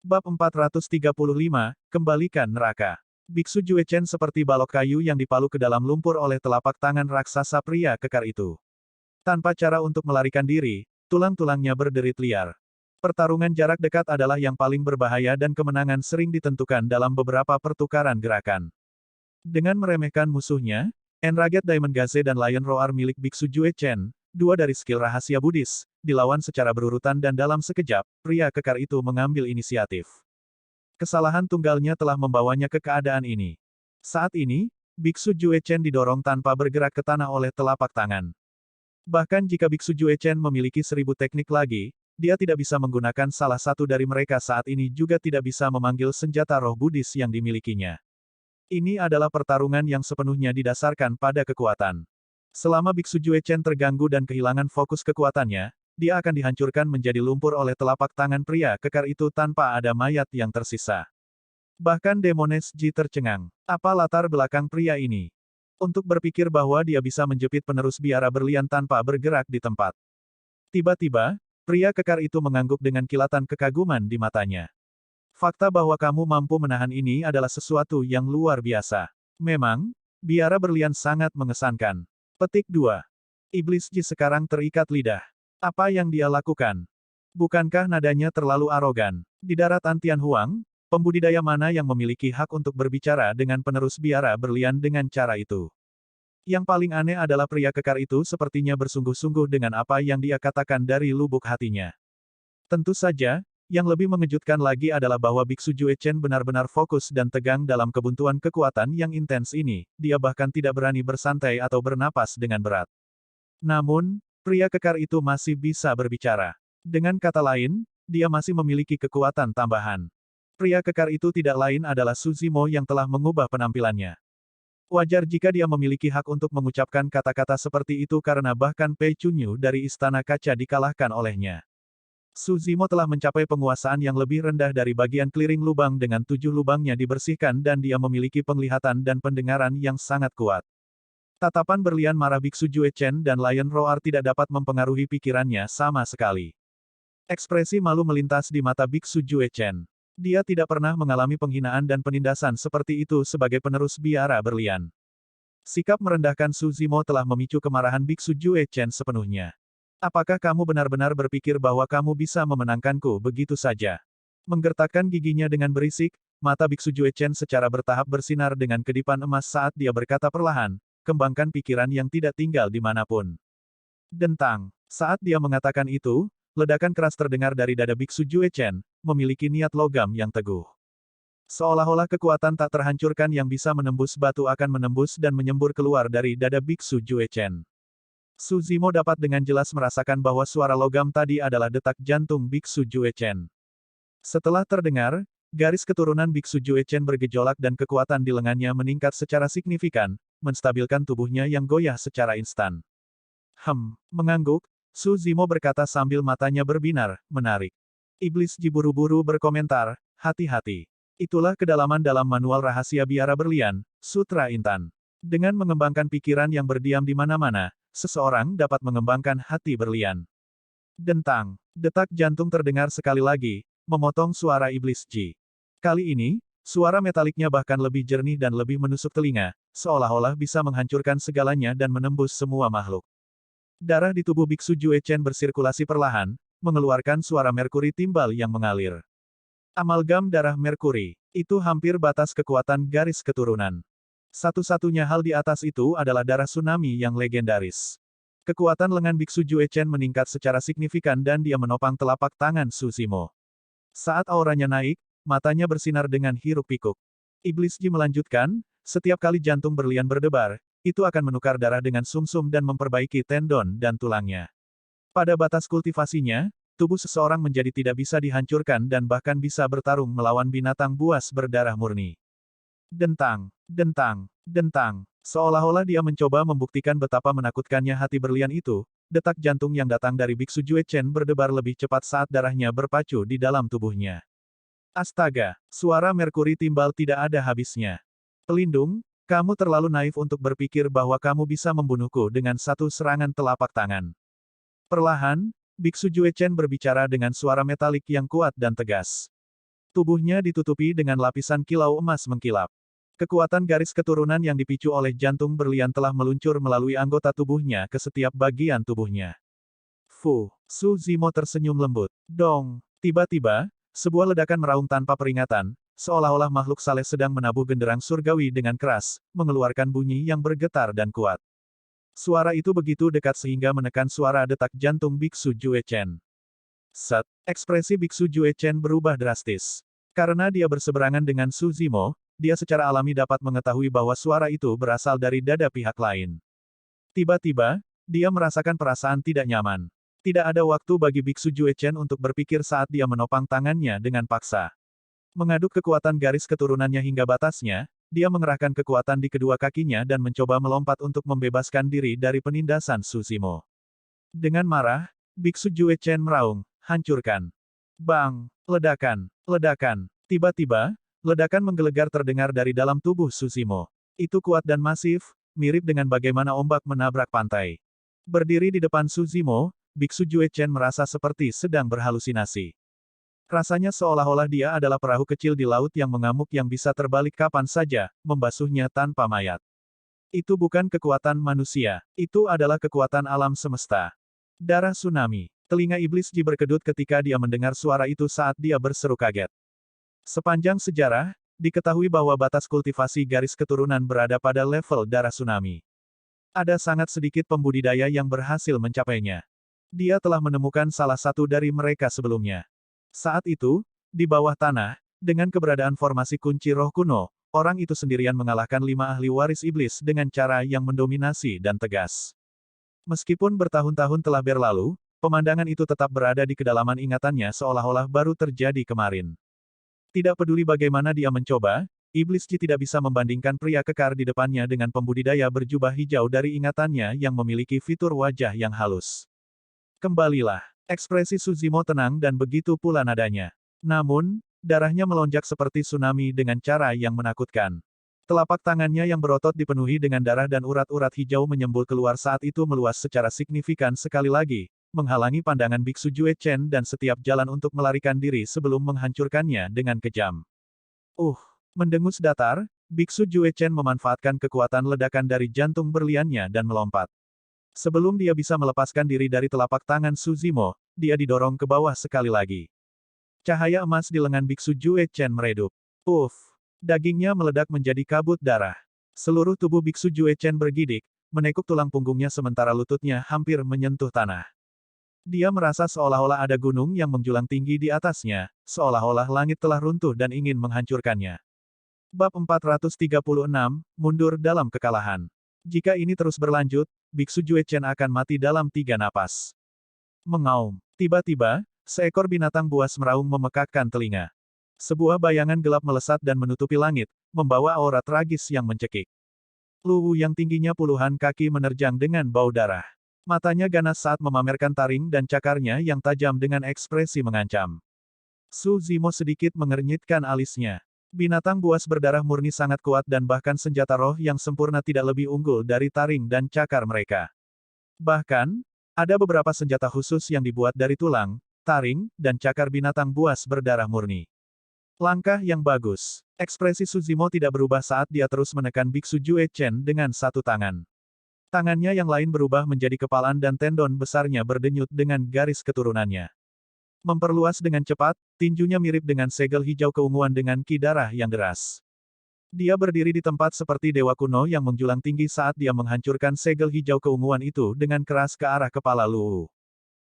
Bab 435, Kembalikan Neraka. Biksu Jue Chen seperti balok kayu yang dipalu ke dalam lumpur oleh telapak tangan raksasa pria kekar itu. Tanpa cara untuk melarikan diri, tulang-tulangnya berderit liar. Pertarungan jarak dekat adalah yang paling berbahaya dan kemenangan sering ditentukan dalam beberapa pertukaran gerakan. Dengan meremehkan musuhnya, Enraged Diamond Gaze dan Lion Roar milik Biksu Jue Chen, dua dari skill rahasia Buddhis, dilawan secara berurutan dan dalam sekejap, pria kekar itu mengambil inisiatif. Kesalahan tunggalnya telah membawanya ke keadaan ini. Saat ini, Biksu Jue Chen didorong tanpa bergerak ke tanah oleh telapak tangan. Bahkan jika Biksu Jue Chen memiliki 1000 teknik lagi, dia tidak bisa menggunakan salah satu dari mereka saat ini juga tidak bisa memanggil senjata roh Buddhis yang dimilikinya. Ini adalah pertarungan yang sepenuhnya didasarkan pada kekuatan. Selama Biksu Jue Chen terganggu dan kehilangan fokus kekuatannya, dia akan dihancurkan menjadi lumpur oleh telapak tangan pria kekar itu tanpa ada mayat yang tersisa. Bahkan Demones Ji tercengang. Apa latar belakang pria ini? Untuk berpikir bahwa dia bisa menjepit penerus biara berlian tanpa bergerak di tempat. Tiba-tiba, pria kekar itu mengangguk dengan kilatan kekaguman di matanya. Fakta bahwa kamu mampu menahan ini adalah sesuatu yang luar biasa. Memang, biara berlian sangat mengesankan. Petik 2. Iblis Ji sekarang terikat lidah. Apa yang dia lakukan? Bukankah nadanya terlalu arogan? Di daratan Tianhuang, pembudidaya mana yang memiliki hak untuk berbicara dengan penerus biara berlian dengan cara itu? Yang paling aneh adalah pria kekar itu sepertinya bersungguh-sungguh dengan apa yang dia katakan dari lubuk hatinya. Tentu saja, yang lebih mengejutkan lagi adalah bahwa Biksu Jue Chen benar-benar fokus dan tegang dalam kebuntuan kekuatan yang intens ini, dia bahkan tidak berani bersantai atau bernapas dengan berat. Namun, pria kekar itu masih bisa berbicara. Dengan kata lain, dia masih memiliki kekuatan tambahan. Pria kekar itu tidak lain adalah Su Zimo yang telah mengubah penampilannya. Wajar jika dia memiliki hak untuk mengucapkan kata-kata seperti itu karena bahkan Pei Chunyu dari Istana Kaca dikalahkan olehnya. Su Zimo telah mencapai penguasaan yang lebih rendah dari bagian clearing lubang dengan 7 lubangnya dibersihkan dan dia memiliki penglihatan dan pendengaran yang sangat kuat. Tatapan berlian marah Biksu Jue Chen dan Lion Roar tidak dapat mempengaruhi pikirannya sama sekali. Ekspresi malu melintas di mata Biksu Jue Chen. Dia tidak pernah mengalami penghinaan dan penindasan seperti itu sebagai penerus biara berlian. Sikap merendahkan Su Zimo telah memicu kemarahan Biksu Jue Chen sepenuhnya. Apakah kamu benar-benar berpikir bahwa kamu bisa memenangkanku begitu saja? Menggertakkan giginya dengan berisik, mata Biksu Jue Chen secara bertahap bersinar dengan kedipan emas saat dia berkata perlahan, kembangkan pikiran yang tidak tinggal dimanapun. Dentang. Saat dia mengatakan itu, ledakan keras terdengar dari dada Biksu Jue Chen, memiliki niat logam yang teguh. Seolah-olah kekuatan tak terhancurkan yang bisa menembus batu akan menembus dan menyembur keluar dari dada Biksu Jue Chen. Su Zimo dapat dengan jelas merasakan bahwa suara logam tadi adalah detak jantung Biksu Jue Chen. Setelah terdengar, garis keturunan Biksu Jue Chen bergejolak dan kekuatan di lengannya meningkat secara signifikan, menstabilkan tubuhnya yang goyah secara instan. Mengangguk, Su Zimo berkata sambil matanya berbinar, menarik. Iblis Ji buru-buru berkomentar, hati-hati. Itulah kedalaman dalam manual rahasia biara berlian, Sutra Intan. Dengan mengembangkan pikiran yang berdiam di mana-mana, seseorang dapat mengembangkan hati berlian. Dentang. Detak jantung terdengar sekali lagi, memotong suara Iblis Ji. Kali ini, suara metaliknya bahkan lebih jernih dan lebih menusuk telinga, seolah-olah bisa menghancurkan segalanya dan menembus semua makhluk. Darah di tubuh Biksu Jue Chen bersirkulasi perlahan, mengeluarkan suara merkuri timbal yang mengalir. Amalgam darah merkuri. Itu hampir batas kekuatan garis keturunan. Satu-satunya hal di atas itu adalah darah tsunami yang legendaris. Kekuatan lengan Biksu Jue Chen meningkat secara signifikan dan dia menopang telapak tangan Su Zimo. Saat auranya naik, matanya bersinar dengan hiruk-pikuk. Iblis Ji melanjutkan, setiap kali jantung berlian berdebar, itu akan menukar darah dengan sumsum dan memperbaiki tendon dan tulangnya. Pada batas kultivasinya, tubuh seseorang menjadi tidak bisa dihancurkan dan bahkan bisa bertarung melawan binatang buas berdarah murni. Dentang, dentang, dentang. Seolah-olah dia mencoba membuktikan betapa menakutkannya hati berlian itu, detak jantung yang datang dari Biksu Jue Chen berdebar lebih cepat saat darahnya berpacu di dalam tubuhnya. Astaga, suara merkuri timbal tidak ada habisnya. Pelindung, kamu terlalu naif untuk berpikir bahwa kamu bisa membunuhku dengan satu serangan telapak tangan. Perlahan, Biksu Jue Chen berbicara dengan suara metalik yang kuat dan tegas. Tubuhnya ditutupi dengan lapisan kilau emas mengkilap. Kekuatan garis keturunan yang dipicu oleh jantung berlian telah meluncur melalui anggota tubuhnya ke setiap bagian tubuhnya. Su Zimo tersenyum lembut. Dong! Tiba-tiba, sebuah ledakan meraung tanpa peringatan, seolah-olah makhluk saleh sedang menabuh genderang surgawi dengan keras, mengeluarkan bunyi yang bergetar dan kuat. Suara itu begitu dekat sehingga menekan suara detak jantung Biksu Jue Chen. Set! Ekspresi Biksu Jue Chen berubah drastis. Karena dia berseberangan dengan Su Zimo, dia secara alami dapat mengetahui bahwa suara itu berasal dari dada pihak lain. Tiba-tiba, dia merasakan perasaan tidak nyaman. Tidak ada waktu bagi Biksu Jue Chen untuk berpikir saat dia menopang tangannya dengan paksa. Mengaduk kekuatan garis keturunannya hingga batasnya, dia mengerahkan kekuatan di kedua kakinya dan mencoba melompat untuk membebaskan diri dari penindasan Su Zimo. Dengan marah, Biksu Jue Chen meraung, hancurkan. Bang! Ledakan! Ledakan! Tiba-tiba, ledakan menggelegar terdengar dari dalam tubuh Su Zimo. Itu kuat dan masif, mirip dengan bagaimana ombak menabrak pantai. Berdiri di depan Su Zimo, Biksu Jue Chen merasa seperti sedang berhalusinasi. Rasanya seolah-olah dia adalah perahu kecil di laut yang mengamuk yang bisa terbalik kapan saja, membasuhnya tanpa mayat. Itu bukan kekuatan manusia, itu adalah kekuatan alam semesta. Darah tsunami. Telinga iblis Ji berkedut ketika dia mendengar suara itu saat dia berseru kaget. Sepanjang sejarah, diketahui bahwa batas kultivasi garis keturunan berada pada level darah tsunami. Ada sangat sedikit pembudidaya yang berhasil mencapainya. Dia telah menemukan salah satu dari mereka sebelumnya. Saat itu, di bawah tanah, dengan keberadaan formasi kunci roh kuno, orang itu sendirian mengalahkan 5 ahli waris iblis dengan cara yang mendominasi dan tegas. Meskipun bertahun-tahun telah berlalu, pemandangan itu tetap berada di kedalaman ingatannya seolah-olah baru terjadi kemarin. Tidak peduli bagaimana dia mencoba, Iblis Ji tidak bisa membandingkan pria kekar di depannya dengan pembudidaya berjubah hijau dari ingatannya yang memiliki fitur wajah yang halus. Kembalilah. Ekspresi Su Zimo tenang dan begitu pula nadanya. Namun, darahnya melonjak seperti tsunami dengan cara yang menakutkan. Telapak tangannya yang berotot dipenuhi dengan darah dan urat-urat hijau menyembul keluar saat itu meluas secara signifikan sekali lagi, menghalangi pandangan Biksu Jue Chen dan setiap jalan untuk melarikan diri sebelum menghancurkannya dengan kejam. Mendengus datar, Biksu Jue Chen memanfaatkan kekuatan ledakan dari jantung berliannya dan melompat. Sebelum dia bisa melepaskan diri dari telapak tangan Su Zimo, dia didorong ke bawah sekali lagi. Cahaya emas di lengan Biksu Jue Chen meredup. Dagingnya meledak menjadi kabut darah. Seluruh tubuh Biksu Jue Chen bergidik, menekuk tulang punggungnya sementara lututnya hampir menyentuh tanah. Dia merasa seolah-olah ada gunung yang menjulang tinggi di atasnya, seolah-olah langit telah runtuh dan ingin menghancurkannya. Bab 436, Mundur dalam Kekalahan. Jika ini terus berlanjut, Biksu Jue Chen akan mati dalam 3 napas. Mengaum. Tiba-tiba, seekor binatang buas meraung memekakkan telinga. Sebuah bayangan gelap melesat dan menutupi langit, membawa aura tragis yang mencekik. Luwu yang tingginya puluhan kaki menerjang dengan bau darah. Matanya ganas saat memamerkan taring dan cakarnya yang tajam dengan ekspresi mengancam. Su Zimo sedikit mengernyitkan alisnya. Binatang buas berdarah murni sangat kuat dan bahkan senjata roh yang sempurna tidak lebih unggul dari taring dan cakar mereka. Bahkan, ada beberapa senjata khusus yang dibuat dari tulang, taring, dan cakar binatang buas berdarah murni. Langkah yang bagus. Ekspresi Su Zimo tidak berubah saat dia terus menekan Biksu Jue Chen dengan satu tangan. Tangannya yang lain berubah menjadi kepalan dan tendon besarnya berdenyut dengan garis keturunannya. Memperluas dengan cepat, tinjunya mirip dengan segel hijau keunguan dengan ki darah yang deras. Dia berdiri di tempat seperti dewa kuno yang menjulang tinggi saat dia menghancurkan segel hijau keunguan itu dengan keras ke arah kepala Luwu.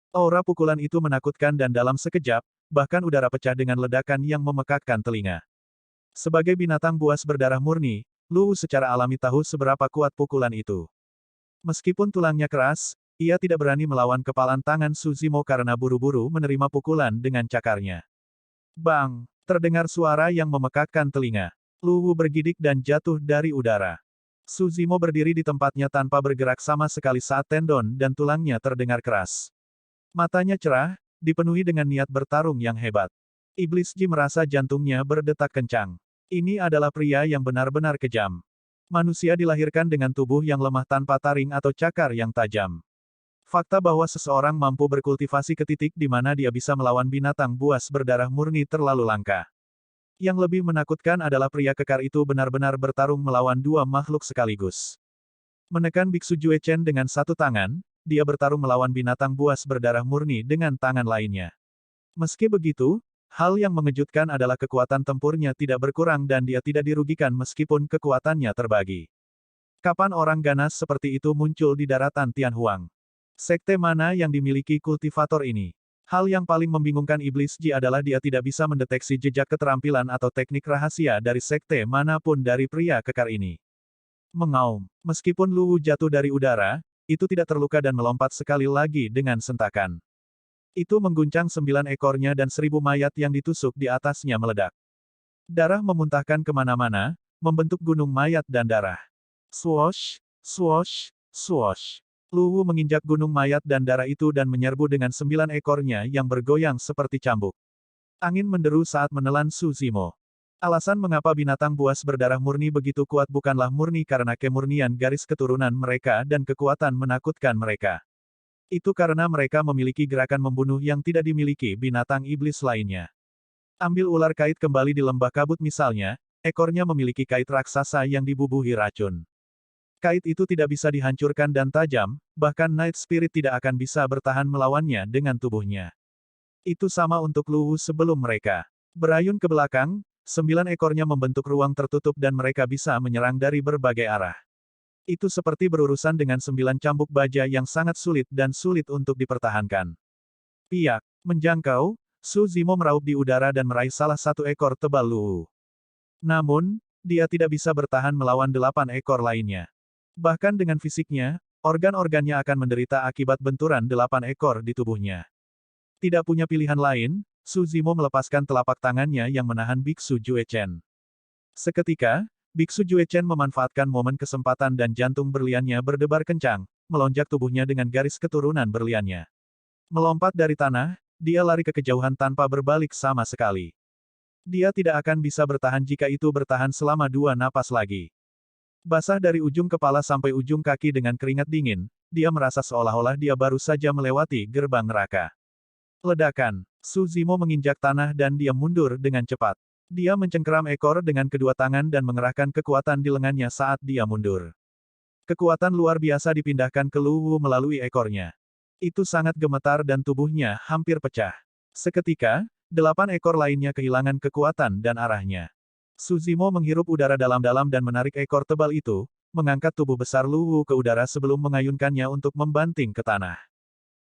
Aura pukulan itu menakutkan dan dalam sekejap, bahkan udara pecah dengan ledakan yang memekakkan telinga. Sebagai binatang buas berdarah murni, Luwu secara alami tahu seberapa kuat pukulan itu. Meskipun tulangnya keras, ia tidak berani melawan kepalan tangan Su Zimo karena buru-buru menerima pukulan dengan cakarnya. Bang! Terdengar suara yang memekakkan telinga. Luwu bergidik dan jatuh dari udara. Su Zimo berdiri di tempatnya tanpa bergerak sama sekali saat tendon dan tulangnya terdengar keras. Matanya cerah, dipenuhi dengan niat bertarung yang hebat. Iblis Ji merasa jantungnya berdetak kencang. Ini adalah pria yang benar-benar kejam. Manusia dilahirkan dengan tubuh yang lemah tanpa taring atau cakar yang tajam. Fakta bahwa seseorang mampu berkultivasi ke titik di mana dia bisa melawan binatang buas berdarah murni terlalu langka. Yang lebih menakutkan adalah pria kekar itu benar-benar bertarung melawan dua makhluk sekaligus. Menekan Biksu Jue Chen dengan satu tangan, dia bertarung melawan binatang buas berdarah murni dengan tangan lainnya. Meski begitu, hal yang mengejutkan adalah kekuatan tempurnya tidak berkurang dan dia tidak dirugikan meskipun kekuatannya terbagi. Kapan orang ganas seperti itu muncul di daratan Tianhuang? Sekte mana yang dimiliki kultivator ini? Hal yang paling membingungkan Iblis Ji adalah dia tidak bisa mendeteksi jejak keterampilan atau teknik rahasia dari sekte manapun dari pria kekar ini. Mengaum. Meskipun Luwu jatuh dari udara, itu tidak terluka dan melompat sekali lagi dengan sentakan. Itu mengguncang 9 ekornya dan 1000 mayat yang ditusuk di atasnya meledak. Darah memuntahkan kemana-mana, membentuk gunung mayat dan darah. Swoosh, swoosh, swoosh. Luwu menginjak gunung mayat dan darah itu dan menyerbu dengan 9 ekornya yang bergoyang seperti cambuk. Angin menderu saat menelan Su Zimo. Alasan mengapa binatang buas berdarah murni begitu kuat bukanlah murni karena kemurnian garis keturunan mereka dan kekuatan menakutkan mereka. Itu karena mereka memiliki gerakan membunuh yang tidak dimiliki binatang iblis lainnya. Ambil ular kait kembali di lembah kabut misalnya, ekornya memiliki kait raksasa yang dibubuhi racun. Kait itu tidak bisa dihancurkan dan tajam, bahkan Night Spirit tidak akan bisa bertahan melawannya dengan tubuhnya. Itu sama untuk Luwu sebelum mereka berayun ke belakang, 9 ekornya membentuk ruang tertutup dan mereka bisa menyerang dari berbagai arah. Itu seperti berurusan dengan 9 cambuk baja yang sangat sulit dan sulit untuk dipertahankan. Piak, menjangkau, Su Zimo meraup di udara dan meraih salah satu ekor tebal Luwu. Namun, dia tidak bisa bertahan melawan 8 ekor lainnya. Bahkan dengan fisiknya, organ-organnya akan menderita akibat benturan 8 ekor di tubuhnya. Tidak punya pilihan lain, Su Zimo melepaskan telapak tangannya yang menahan Biksu Jue Chen. Seketika, Biksu Jue Chen memanfaatkan momen kesempatan dan jantung berliannya berdebar kencang, melonjak tubuhnya dengan garis keturunan berliannya. Melompat dari tanah, dia lari ke kejauhan tanpa berbalik sama sekali. Dia tidak akan bisa bertahan jika itu bertahan selama 2 napas lagi. Basah dari ujung kepala sampai ujung kaki dengan keringat dingin, dia merasa seolah-olah dia baru saja melewati gerbang neraka. Ledakan. Su Zimo menginjak tanah dan dia mundur dengan cepat. Dia mencengkeram ekor dengan kedua tangan dan mengerahkan kekuatan di lengannya saat dia mundur. Kekuatan luar biasa dipindahkan ke Luwu melalui ekornya. Itu sangat gemetar dan tubuhnya hampir pecah. Seketika, 8 ekor lainnya kehilangan kekuatan dan arahnya. Su Zimo menghirup udara dalam-dalam dan menarik ekor tebal itu, mengangkat tubuh besar Luwu ke udara sebelum mengayunkannya untuk membanting ke tanah.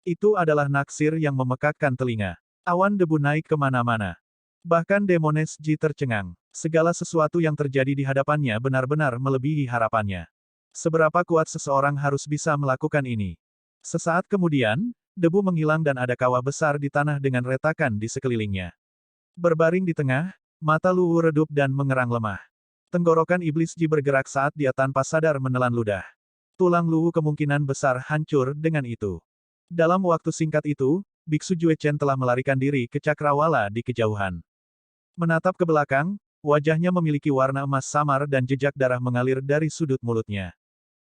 Itu adalah naksir yang memekakkan telinga. Awan debu naik kemana-mana. Bahkan Demones Ji tercengang. Segala sesuatu yang terjadi di hadapannya benar-benar melebihi harapannya. Seberapa kuat seseorang harus bisa melakukan ini? Sesaat kemudian, debu menghilang dan ada kawah besar di tanah dengan retakan di sekelilingnya. Berbaring di tengah, mata Luwu redup dan mengerang lemah. Tenggorokan iblis Ji bergerak saat dia tanpa sadar menelan ludah. Tulang Luwu kemungkinan besar hancur dengan itu. Dalam waktu singkat itu, Biksu Jue Chen telah melarikan diri ke cakrawala di kejauhan. Menatap ke belakang, wajahnya memiliki warna emas samar dan jejak darah mengalir dari sudut mulutnya.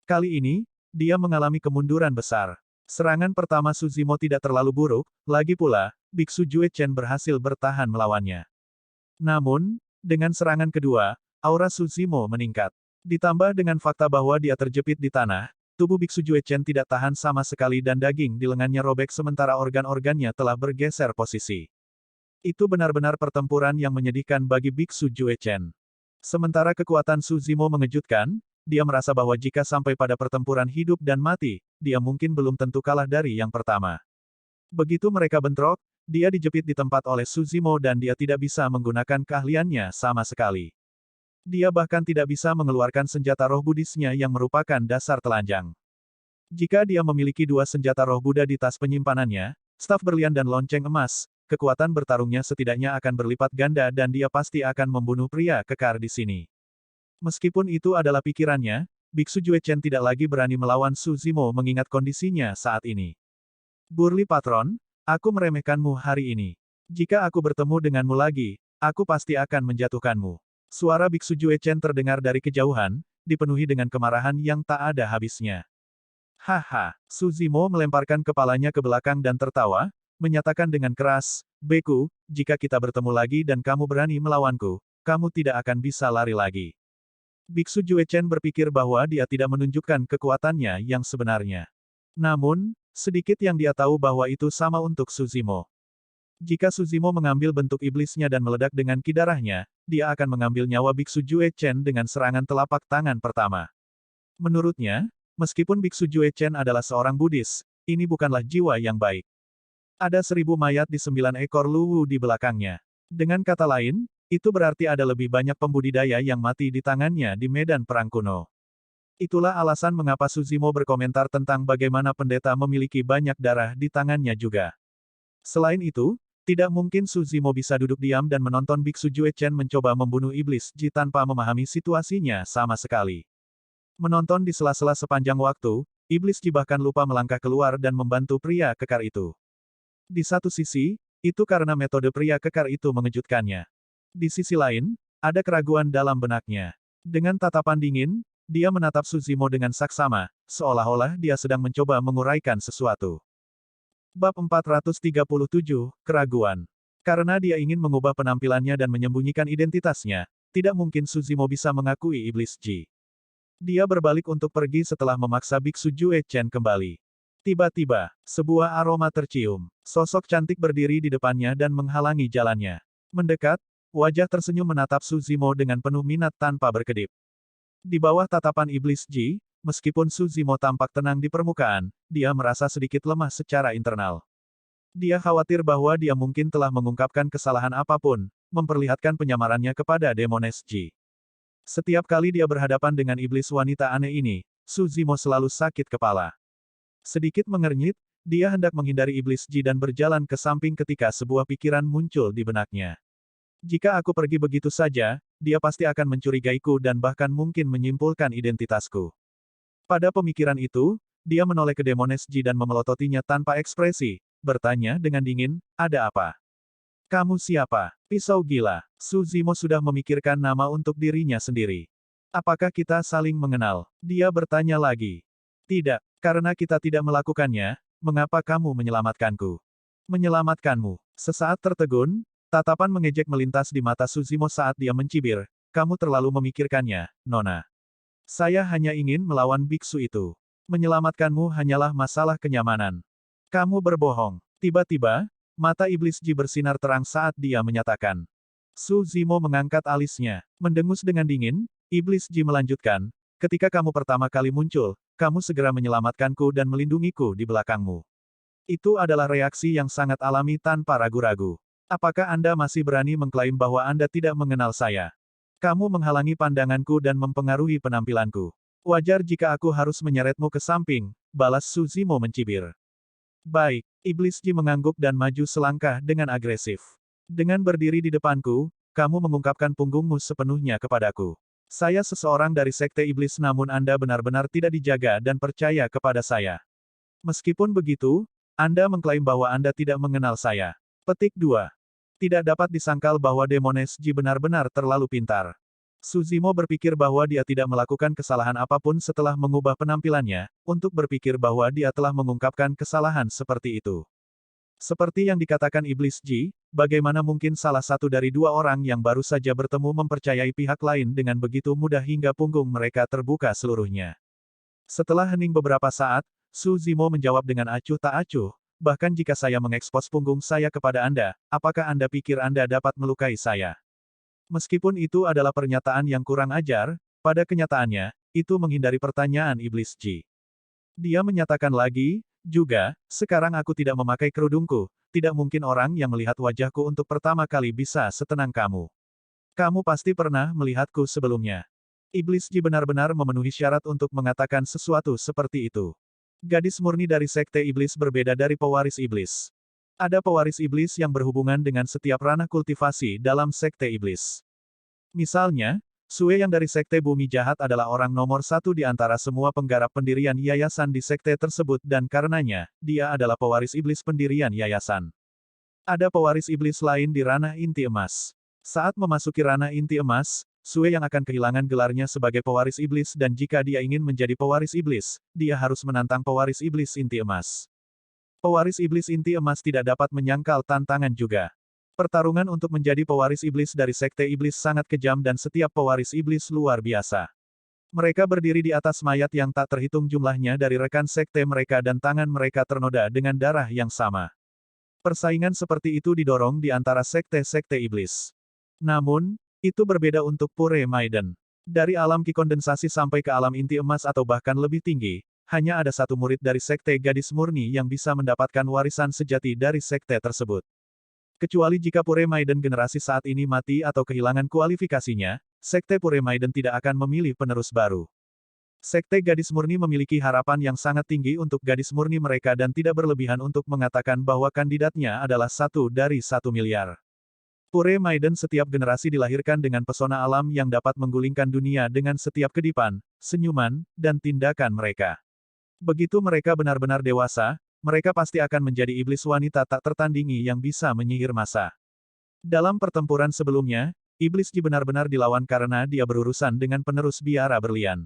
Kali ini, dia mengalami kemunduran besar. Serangan pertama Su Zimo tidak terlalu buruk, lagi pula, Biksu Jue Chen berhasil bertahan melawannya. Namun, dengan serangan kedua, aura Su Zimo meningkat. Ditambah dengan fakta bahwa dia terjepit di tanah, tubuh Biksu Jue Chen tidak tahan sama sekali dan daging di lengannya robek sementara organ-organnya telah bergeser posisi. Itu benar-benar pertempuran yang menyedihkan bagi Biksu Jue Chen. Sementara kekuatan Su Zimo mengejutkan, dia merasa bahwa jika sampai pada pertempuran hidup dan mati, dia mungkin belum tentu kalah dari yang pertama. Begitu mereka bentrok, dia dijepit di tempat oleh Su Zimo dan dia tidak bisa menggunakan keahliannya sama sekali. Dia bahkan tidak bisa mengeluarkan senjata roh Budisnya yang merupakan dasar telanjang. Jika dia memiliki 2 senjata roh Buddha di tas penyimpanannya, staf berlian dan lonceng emas, kekuatan bertarungnya setidaknya akan berlipat ganda dan dia pasti akan membunuh pria kekar di sini. Meskipun itu adalah pikirannya, Biksu Jue Chen tidak lagi berani melawan Su Zimo mengingat kondisinya saat ini. Burli Patron, aku meremehkanmu hari ini. Jika aku bertemu denganmu lagi, aku pasti akan menjatuhkanmu. Suara Biksu Jue Chen terdengar dari kejauhan, dipenuhi dengan kemarahan yang tak ada habisnya. Haha, Su Zimo melemparkan kepalanya ke belakang dan tertawa, menyatakan dengan keras, "Beku, jika kita bertemu lagi dan kamu berani melawanku, kamu tidak akan bisa lari lagi." Biksu Jue Chen berpikir bahwa dia tidak menunjukkan kekuatannya yang sebenarnya. Namun, sedikit yang dia tahu bahwa itu sama untuk Suzimo. Jika Suzimo mengambil bentuk iblisnya dan meledak dengan ki darahnya, dia akan mengambil nyawa Biksu Jue Chen dengan serangan telapak tangan pertama. Menurutnya, meskipun Biksu Jue Chen adalah seorang Buddhis, ini bukanlah jiwa yang baik. Ada 1.000 mayat di 9 ekor luwu di belakangnya. Dengan kata lain, itu berarti ada lebih banyak pembudidaya yang mati di tangannya di medan perang kuno. Itulah alasan mengapa Suzimo berkomentar tentang bagaimana pendeta memiliki banyak darah di tangannya juga. Selain itu, tidak mungkin Suzimo bisa duduk diam dan menonton Biksu Jue Chen mencoba membunuh iblis Ji tanpa memahami situasinya sama sekali. Menonton di sela-sela sepanjang waktu, iblis Ji bahkan lupa melangkah keluar dan membantu pria kekar itu. Di satu sisi, itu karena metode pria kekar itu mengejutkannya. Di sisi lain, ada keraguan dalam benaknya. Dengan tatapan dingin, dia menatap Suzimo dengan saksama, seolah-olah dia sedang mencoba menguraikan sesuatu. Bab 437, Keraguan. Karena dia ingin mengubah penampilannya dan menyembunyikan identitasnya, tidak mungkin Suzimo bisa mengakui iblis Ji. Dia berbalik untuk pergi setelah memaksa Biksu Jue Chen kembali. Tiba-tiba, sebuah aroma tercium. Sosok cantik berdiri di depannya dan menghalangi jalannya. Mendekat, wajah tersenyum menatap Suzimo dengan penuh minat tanpa berkedip. Di bawah tatapan iblis Ji, meskipun Suzimo tampak tenang di permukaan, dia merasa sedikit lemah secara internal. Dia khawatir bahwa dia mungkin telah mengungkapkan kesalahan apapun, memperlihatkan penyamarannya kepada Demones Ji. Setiap kali dia berhadapan dengan iblis wanita aneh ini, Suzimo selalu sakit kepala. Sedikit mengernyit, dia hendak menghindari iblis Ji dan berjalan ke samping ketika sebuah pikiran muncul di benaknya. Jika aku pergi begitu saja, dia pasti akan mencurigaiku dan bahkan mungkin menyimpulkan identitasku. Pada pemikiran itu, dia menoleh ke Demones Ji dan memelototinya tanpa ekspresi, bertanya dengan dingin, "Ada apa?" "Kamu siapa? Pisau gila." Suzimo sudah memikirkan nama untuk dirinya sendiri. "Apakah kita saling mengenal?" Dia bertanya lagi. "Tidak, karena kita tidak melakukannya, mengapa kamu menyelamatkanku?" "Menyelamatkanmu?" Sesaat tertegun, tatapan mengejek melintas di mata Suzimo saat dia mencibir, "Kamu terlalu memikirkannya, Nona. Saya hanya ingin melawan biksu itu. Menyelamatkanmu hanyalah masalah kenyamanan." "Kamu berbohong." Tiba-tiba, mata iblis Ji bersinar terang saat dia menyatakan. Suzimo mengangkat alisnya. Mendengus dengan dingin, iblis Ji melanjutkan, "Ketika kamu pertama kali muncul, kamu segera menyelamatkanku dan melindungiku di belakangmu. Itu adalah reaksi yang sangat alami tanpa ragu-ragu. Apakah Anda masih berani mengklaim bahwa Anda tidak mengenal saya? Kamu menghalangi pandanganku dan mempengaruhi penampilanku. Wajar jika aku harus menyeretmu ke samping," balas Suzimo mencibir. "Baik." Iblis Ji mengangguk dan maju selangkah dengan agresif. "Dengan berdiri di depanku, kamu mengungkapkan punggungmu sepenuhnya kepadaku. Saya seseorang dari Sekte Iblis namun Anda benar-benar tidak dijaga dan percaya kepada saya. Meskipun begitu, Anda mengklaim bahwa Anda tidak mengenal saya." Petik 2. Tidak dapat disangkal bahwa Demones Ji benar-benar terlalu pintar. Suzimo berpikir bahwa dia tidak melakukan kesalahan apapun setelah mengubah penampilannya, untuk berpikir bahwa dia telah mengungkapkan kesalahan seperti itu. Seperti yang dikatakan Iblis Ji, bagaimana mungkin salah satu dari dua orang yang baru saja bertemu mempercayai pihak lain dengan begitu mudah hingga punggung mereka terbuka seluruhnya. Setelah hening beberapa saat, Suzimo menjawab dengan acuh tak acuh, "Bahkan jika saya mengekspos punggung saya kepada Anda, apakah Anda pikir Anda dapat melukai saya?" Meskipun itu adalah pernyataan yang kurang ajar, pada kenyataannya, itu menghindari pertanyaan Iblis Ji. Dia menyatakan lagi, juga, "Sekarang aku tidak memakai kerudungku, tidak mungkin orang yang melihat wajahku untuk pertama kali bisa setenang kamu. Kamu pasti pernah melihatku sebelumnya." Iblis Ji benar-benar memenuhi syarat untuk mengatakan sesuatu seperti itu. Gadis murni dari Sekte Iblis berbeda dari pewaris iblis. Ada pewaris iblis yang berhubungan dengan setiap ranah kultivasi dalam Sekte Iblis. Misalnya, Sue yang dari Sekte Bumi Jahat adalah orang nomor satu di antara semua penggarap pendirian yayasan di sekte tersebut dan karenanya, dia adalah pewaris iblis pendirian yayasan. Ada pewaris iblis lain di ranah inti emas. Saat memasuki ranah inti emas, Sue yang akan kehilangan gelarnya sebagai pewaris iblis dan jika dia ingin menjadi pewaris iblis, dia harus menantang pewaris iblis inti emas. Pewaris iblis inti emas tidak dapat menyangkal tantangan juga. Pertarungan untuk menjadi pewaris iblis dari sekte iblis sangat kejam dan setiap pewaris iblis luar biasa. Mereka berdiri di atas mayat yang tak terhitung jumlahnya dari rekan sekte mereka dan tangan mereka ternoda dengan darah yang sama. Persaingan seperti itu didorong di antara sekte-sekte iblis. Namun, itu berbeda untuk Pure Maiden. Dari alam ki kondensasi sampai ke alam inti emas atau bahkan lebih tinggi, hanya ada satu murid dari sekte gadis murni yang bisa mendapatkan warisan sejati dari sekte tersebut. Kecuali jika Pure Maiden generasi saat ini mati atau kehilangan kualifikasinya, sekte Pure Maiden tidak akan memilih penerus baru. Sekte gadis murni memiliki harapan yang sangat tinggi untuk gadis murni mereka dan tidak berlebihan untuk mengatakan bahwa kandidatnya adalah 1 dari 1 miliar. Pure Maiden setiap generasi dilahirkan dengan pesona alam yang dapat menggulingkan dunia dengan setiap kedipan, senyuman, dan tindakan mereka. Begitu mereka benar-benar dewasa, mereka pasti akan menjadi iblis wanita tak tertandingi yang bisa menyihir massa. Dalam pertempuran sebelumnya, Iblis Ji benar-benar dilawan karena dia berurusan dengan penerus biara berlian.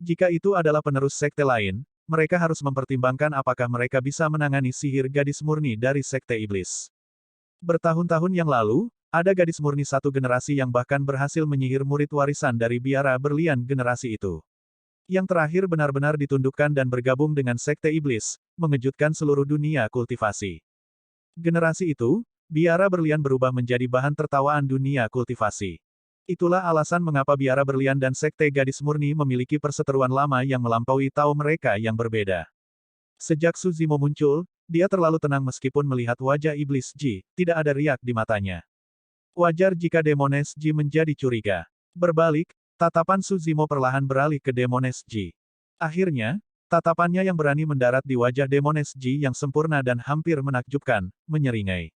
Jika itu adalah penerus sekte lain, mereka harus mempertimbangkan apakah mereka bisa menangani sihir gadis murni dari sekte iblis. Bertahun-tahun yang lalu, ada gadis murni satu generasi yang bahkan berhasil menyihir murid warisan dari biara berlian generasi itu. Yang terakhir benar-benar ditundukkan dan bergabung dengan sekte iblis, mengejutkan seluruh dunia kultivasi. Generasi itu, biara berlian berubah menjadi bahan tertawaan dunia kultivasi. Itulah alasan mengapa biara berlian dan sekte gadis murni memiliki perseteruan lama yang melampaui tahu mereka yang berbeda. Sejak Suzimo muncul, dia terlalu tenang meskipun melihat wajah iblis Ji, tidak ada riak di matanya. Wajar jika Demones Ji menjadi curiga. Berbalik, tatapan Suzimo perlahan beralih ke Demones Ji. Akhirnya, tatapannya yang berani mendarat di wajah Demones Ji yang sempurna dan hampir menakjubkan, menyeringai.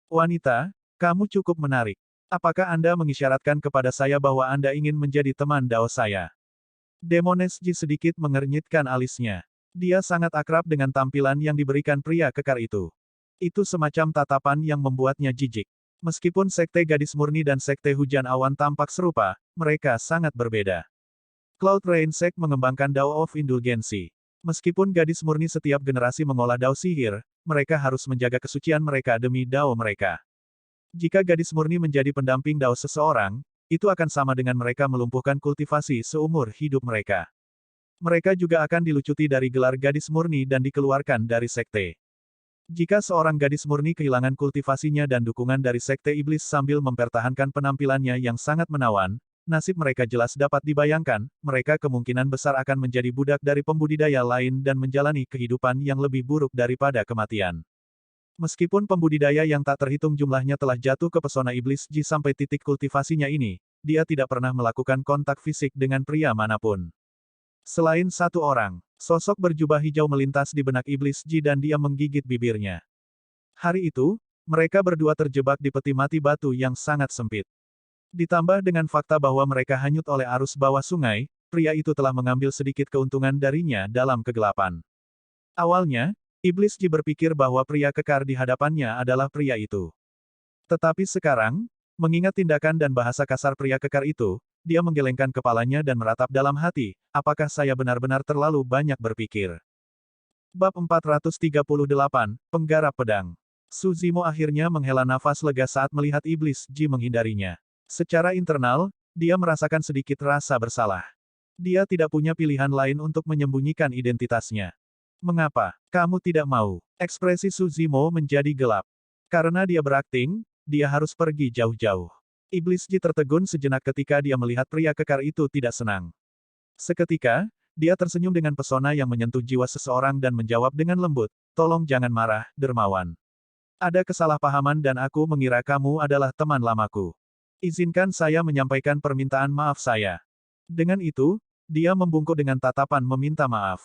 Wanita, kamu cukup menarik. Apakah Anda mengisyaratkan kepada saya bahwa Anda ingin menjadi teman dao saya? Demones Ji sedikit mengernyitkan alisnya. Dia sangat akrab dengan tampilan yang diberikan pria kekar itu. Itu semacam tatapan yang membuatnya jijik. Meskipun sekte gadis murni dan sekte hujan awan tampak serupa, mereka sangat berbeda. Cloud Rain Sect mengembangkan Dao of Indulgency. Meskipun gadis murni setiap generasi mengolah dao sihir, mereka harus menjaga kesucian mereka demi dao mereka. Jika gadis murni menjadi pendamping dao seseorang, itu akan sama dengan mereka melumpuhkan kultivasi seumur hidup mereka. Mereka juga akan dilucuti dari gelar gadis murni dan dikeluarkan dari sekte. Jika seorang gadis murni kehilangan kultivasinya dan dukungan dari sekte iblis sambil mempertahankan penampilannya yang sangat menawan, nasib mereka jelas dapat dibayangkan, mereka kemungkinan besar akan menjadi budak dari pembudidaya lain dan menjalani kehidupan yang lebih buruk daripada kematian. Meskipun pembudidaya yang tak terhitung jumlahnya telah jatuh ke pesona iblis Ji sampai titik kultivasinya ini, dia tidak pernah melakukan kontak fisik dengan pria manapun. Selain satu orang, sosok berjubah hijau melintas di benak iblis Ji dan dia menggigit bibirnya. Hari itu, mereka berdua terjebak di peti mati batu yang sangat sempit. Ditambah dengan fakta bahwa mereka hanyut oleh arus bawah sungai, pria itu telah mengambil sedikit keuntungan darinya dalam kegelapan. Awalnya, iblis Ji berpikir bahwa pria kekar di hadapannya adalah pria itu. Tetapi sekarang, mengingat tindakan dan bahasa kasar pria kekar itu, dia menggelengkan kepalanya dan meratap dalam hati, apakah saya benar-benar terlalu banyak berpikir? Bab 438, Penggarap Pedang. Suzimo akhirnya menghela nafas lega saat melihat iblis Ji menghindarinya. Secara internal, dia merasakan sedikit rasa bersalah. Dia tidak punya pilihan lain untuk menyembunyikan identitasnya. Mengapa? Kamu tidak mau? Ekspresi Suzimo menjadi gelap. Karena dia berakting, dia harus pergi jauh-jauh. Iblis Ji tertegun sejenak ketika dia melihat pria kekar itu tidak senang. Seketika, dia tersenyum dengan pesona yang menyentuh jiwa seseorang dan menjawab dengan lembut, tolong jangan marah, dermawan. Ada kesalahpahaman dan aku mengira kamu adalah teman lamaku. Izinkan saya menyampaikan permintaan maaf saya. Dengan itu, dia membungkuk dengan tatapan meminta maaf.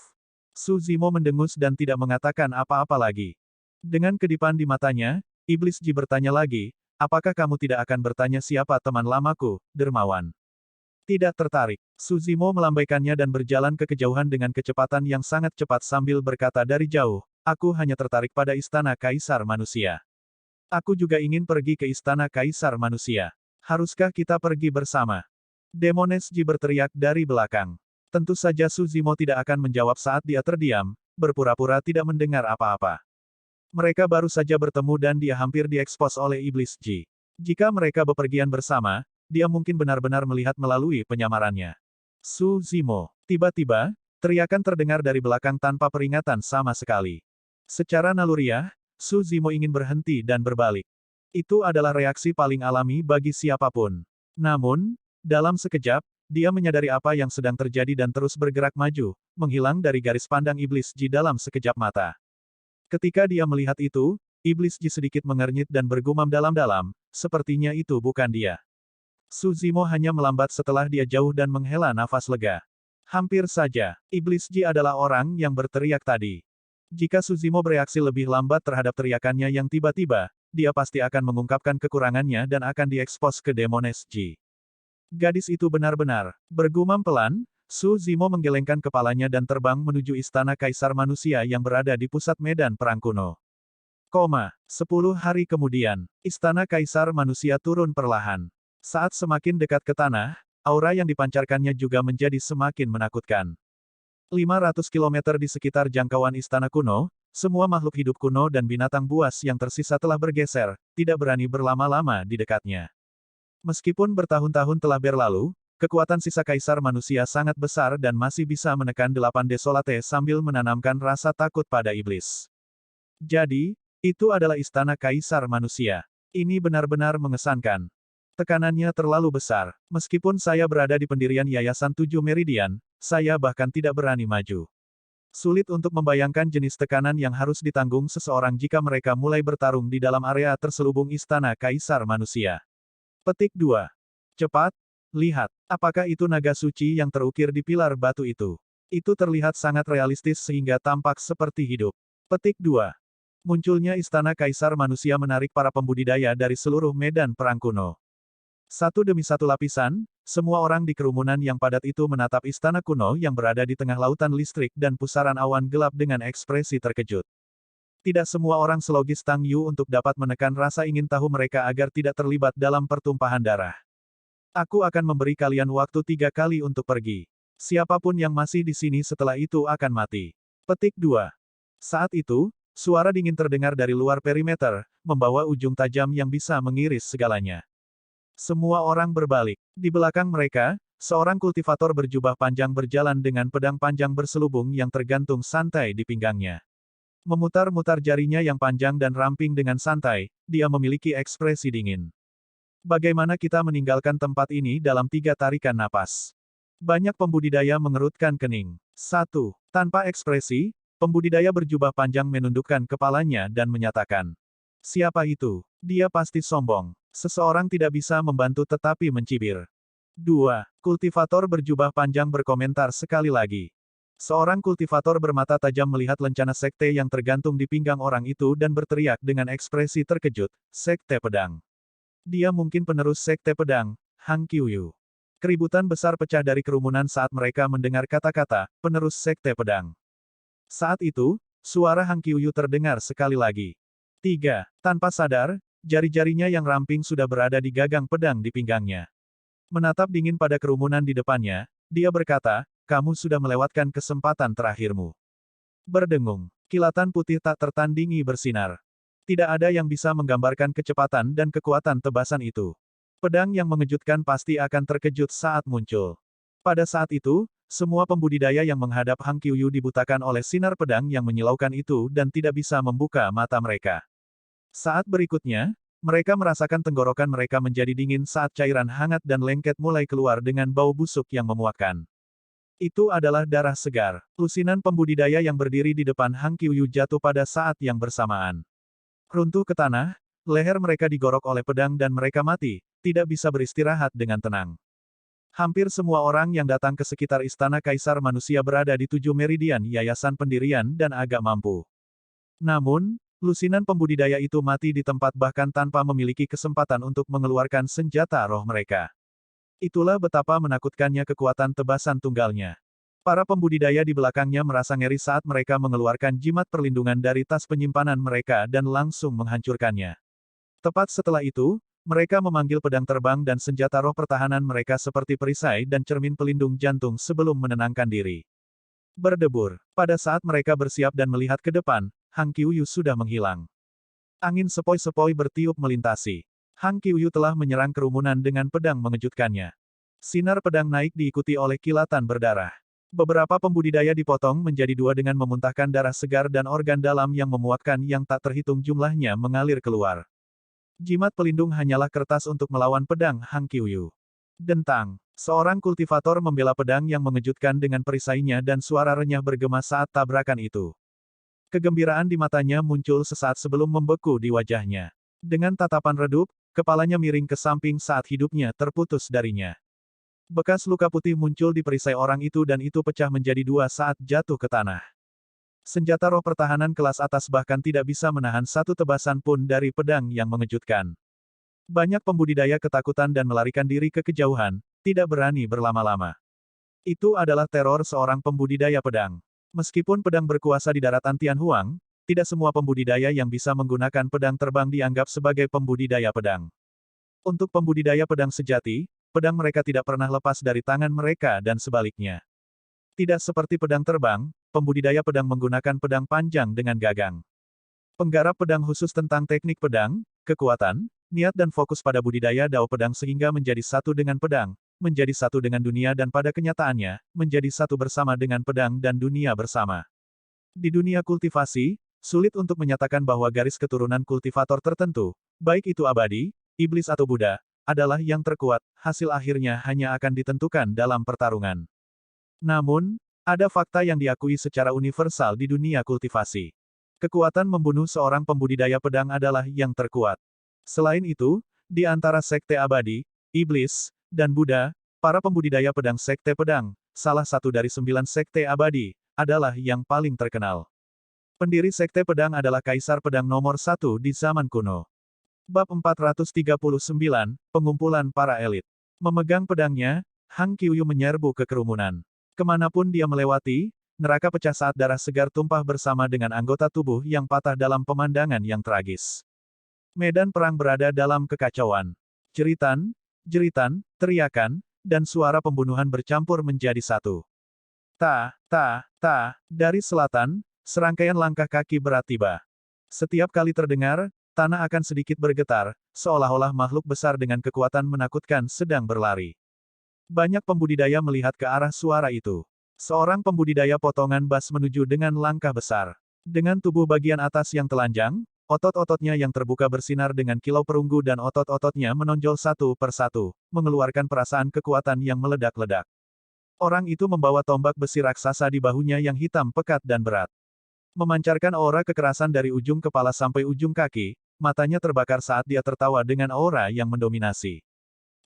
Suzimo mendengus dan tidak mengatakan apa-apa lagi. Dengan kedipan di matanya, Iblis Ji bertanya lagi, apakah kamu tidak akan bertanya siapa teman lamaku, dermawan? Tidak tertarik. Suzimo melambaikannya dan berjalan ke kejauhan dengan kecepatan yang sangat cepat sambil berkata dari jauh, aku hanya tertarik pada istana kaisar manusia. Aku juga ingin pergi ke istana kaisar manusia. Haruskah kita pergi bersama? Demones Ji berteriak dari belakang. Tentu saja Suzimo tidak akan menjawab saat dia terdiam, berpura-pura tidak mendengar apa-apa. Mereka baru saja bertemu dan dia hampir diekspos oleh Iblis Ji. Jika mereka bepergian bersama, dia mungkin benar-benar melihat melalui penyamarannya. Su Zimo. Tiba-tiba, teriakan terdengar dari belakang tanpa peringatan sama sekali. Secara naluriah, Su Zimo ingin berhenti dan berbalik. Itu adalah reaksi paling alami bagi siapapun. Namun, dalam sekejap, dia menyadari apa yang sedang terjadi dan terus bergerak maju, menghilang dari garis pandang Iblis Ji dalam sekejap mata. Ketika dia melihat itu, Iblis Ji sedikit mengernyit dan bergumam dalam-dalam, sepertinya itu bukan dia. Su Zimo hanya melambat setelah dia jauh dan menghela nafas lega. Hampir saja, Iblis Ji adalah orang yang berteriak tadi. Jika Su Zimo bereaksi lebih lambat terhadap teriakannya yang tiba-tiba, dia pasti akan mengungkapkan kekurangannya dan akan diekspos ke Demones Ji. Gadis itu benar-benar bergumam pelan. Su Zimo menggelengkan kepalanya dan terbang menuju istana Kaisar Manusia yang berada di pusat medan perang kuno. 10 hari kemudian, istana Kaisar Manusia turun perlahan. Saat semakin dekat ke tanah, aura yang dipancarkannya juga menjadi semakin menakutkan. 500 km di sekitar jangkauan istana kuno, semua makhluk hidup kuno dan binatang buas yang tersisa telah bergeser, tidak berani berlama-lama di dekatnya. Meskipun bertahun-tahun telah berlalu, kekuatan sisa Kaisar Manusia sangat besar dan masih bisa menekan 8 Desolate sambil menanamkan rasa takut pada iblis. Jadi, itu adalah istana Kaisar Manusia. Ini benar-benar mengesankan. Tekanannya terlalu besar. Meskipun saya berada di pendirian Yayasan 7 Meridian, saya bahkan tidak berani maju. Sulit untuk membayangkan jenis tekanan yang harus ditanggung seseorang jika mereka mulai bertarung di dalam area terselubung istana Kaisar Manusia. Petik 2. Cepat. Lihat, apakah itu naga suci yang terukir di pilar batu itu? Itu terlihat sangat realistis sehingga tampak seperti hidup. Petik 2. Munculnya istana Kaisar Manusia menarik para pembudidaya dari seluruh medan perang kuno. Satu demi satu lapisan, semua orang di kerumunan yang padat itu menatap istana kuno yang berada di tengah lautan listrik dan pusaran awan gelap dengan ekspresi terkejut. Tidak semua orang selogis Tang Yu untuk dapat menekan rasa ingin tahu mereka agar tidak terlibat dalam pertumpahan darah. Aku akan memberi kalian waktu 3 kali untuk pergi. Siapapun yang masih di sini setelah itu akan mati. Petik 2. Saat itu, suara dingin terdengar dari luar perimeter, membawa ujung tajam yang bisa mengiris segalanya. Semua orang berbalik. Di belakang mereka, seorang kultivator berjubah panjang berjalan dengan pedang panjang berselubung yang tergantung santai di pinggangnya. Memutar-mutar jarinya yang panjang dan ramping dengan santai, dia memiliki ekspresi dingin. Bagaimana kita meninggalkan tempat ini dalam 3 tarikan napas? Banyak pembudidaya mengerutkan kening. 1. Tanpa ekspresi, pembudidaya berjubah panjang menundukkan kepalanya dan menyatakan. Siapa itu? Dia pasti sombong. Seseorang tidak bisa membantu tetapi mencibir. 2. Kultivator berjubah panjang berkomentar sekali lagi. Seorang kultivator bermata tajam melihat lencana sekte yang tergantung di pinggang orang itu dan berteriak dengan ekspresi terkejut, Sekte Pedang. Dia mungkin penerus Sekte Pedang, Hang Qiuyu. Keributan besar pecah dari kerumunan saat mereka mendengar kata-kata, penerus Sekte Pedang. Saat itu, suara Hang Qiuyu terdengar sekali lagi. 3. Tanpa sadar, jari-jarinya yang ramping sudah berada di gagang pedang di pinggangnya. Menatap dingin pada kerumunan di depannya, dia berkata, kamu sudah melewatkan kesempatan terakhirmu. Berdengung, kilatan putih tak tertandingi bersinar. Tidak ada yang bisa menggambarkan kecepatan dan kekuatan tebasan itu. Pedang yang mengejutkan pasti akan terkejut saat muncul. Pada saat itu, semua pembudidaya yang menghadap Hang Qiuyu dibutakan oleh sinar pedang yang menyilaukan itu dan tidak bisa membuka mata mereka. Saat berikutnya, mereka merasakan tenggorokan mereka menjadi dingin saat cairan hangat dan lengket mulai keluar dengan bau busuk yang memuakkan. Itu adalah darah segar. Lusinan pembudidaya yang berdiri di depan Hang Qiuyu jatuh pada saat yang bersamaan. Runtuh ke tanah, leher mereka digorok oleh pedang dan mereka mati, tidak bisa beristirahat dengan tenang. Hampir semua orang yang datang ke sekitar istana Kaisar Manusia berada di 7 Meridian Yayasan Pendirian dan agak mampu. Namun, lusinan pembudidaya itu mati di tempat bahkan tanpa memiliki kesempatan untuk mengeluarkan senjata roh mereka. Itulah betapa menakutkannya kekuatan tebasan tunggalnya. Para pembudidaya di belakangnya merasa ngeri saat mereka mengeluarkan jimat perlindungan dari tas penyimpanan mereka dan langsung menghancurkannya. Tepat setelah itu, mereka memanggil pedang terbang dan senjata roh pertahanan mereka seperti perisai dan cermin pelindung jantung sebelum menenangkan diri. Berdebur. Pada saat mereka bersiap dan melihat ke depan, Hang Qiuyu sudah menghilang. Angin sepoi-sepoi bertiup melintasi. Hang Qiuyu telah menyerang kerumunan dengan pedang mengejutkannya. Sinar pedang naik diikuti oleh kilatan berdarah. Beberapa pembudidaya dipotong menjadi dua dengan memuntahkan darah segar dan organ dalam yang memuakkan yang tak terhitung jumlahnya mengalir keluar. Jimat pelindung hanyalah kertas untuk melawan pedang Hang Qiuyu. Dentang. Seorang kultivator membela pedang yang mengejutkan dengan perisainya dan suara renyah bergema saat tabrakan itu. Kegembiraan di matanya muncul sesaat sebelum membeku di wajahnya. Dengan tatapan redup, kepalanya miring ke samping saat hidupnya terputus darinya. Bekas luka putih muncul di perisai orang itu dan itu pecah menjadi dua saat jatuh ke tanah. Senjata roh pertahanan kelas atas bahkan tidak bisa menahan satu tebasan pun dari pedang yang mengejutkan. Banyak pembudidaya ketakutan dan melarikan diri ke kejauhan, tidak berani berlama-lama. Itu adalah teror seorang pembudidaya pedang. Meskipun pedang berkuasa di daratan Tianhuang, tidak semua pembudidaya yang bisa menggunakan pedang terbang dianggap sebagai pembudidaya pedang. Untuk pembudidaya pedang sejati, pedang mereka tidak pernah lepas dari tangan mereka dan sebaliknya. Tidak seperti pedang terbang, pembudidaya pedang menggunakan pedang panjang dengan gagang. Penggarap pedang khusus tentang teknik pedang, kekuatan, niat dan fokus pada budidaya dao pedang sehingga menjadi satu dengan pedang, menjadi satu dengan dunia dan pada kenyataannya, menjadi satu bersama dengan pedang dan dunia bersama. Di dunia kultivasi, sulit untuk menyatakan bahwa garis keturunan kultivator tertentu, baik itu abadi, iblis atau Buddha, adalah yang terkuat, hasil akhirnya hanya akan ditentukan dalam pertarungan. Namun, ada fakta yang diakui secara universal di dunia kultivasi. Kekuatan membunuh seorang pembudidaya pedang adalah yang terkuat. Selain itu, di antara sekte abadi, iblis, dan Buddha, para pembudidaya pedang sekte pedang, salah satu dari 9 sekte abadi, adalah yang paling terkenal. Pendiri sekte pedang adalah kaisar pedang nomor 1 di zaman kuno. Bab 439, Pengumpulan para elit. Memegang pedangnya, Hang Qiuyu menyerbu ke kerumunan. Kemanapun dia melewati, neraka pecah saat darah segar tumpah bersama dengan anggota tubuh yang patah dalam pemandangan yang tragis. Medan perang berada dalam kekacauan. Jeritan, teriakan, dan suara pembunuhan bercampur menjadi satu. Dari selatan, serangkaian langkah kaki berat tiba. Setiap kali terdengar, tanah akan sedikit bergetar, seolah-olah makhluk besar dengan kekuatan menakutkan sedang berlari. Banyak pembudidaya melihat ke arah suara itu. Seorang pembudidaya potongan bas menuju dengan langkah besar. Dengan tubuh bagian atas yang telanjang, otot-ototnya yang terbuka bersinar dengan kilau perunggu dan otot-ototnya menonjol satu persatu, mengeluarkan perasaan kekuatan yang meledak-ledak. Orang itu membawa tombak besi raksasa di bahunya yang hitam pekat dan berat. Memancarkan aura kekerasan dari ujung kepala sampai ujung kaki, matanya terbakar saat dia tertawa dengan aura yang mendominasi.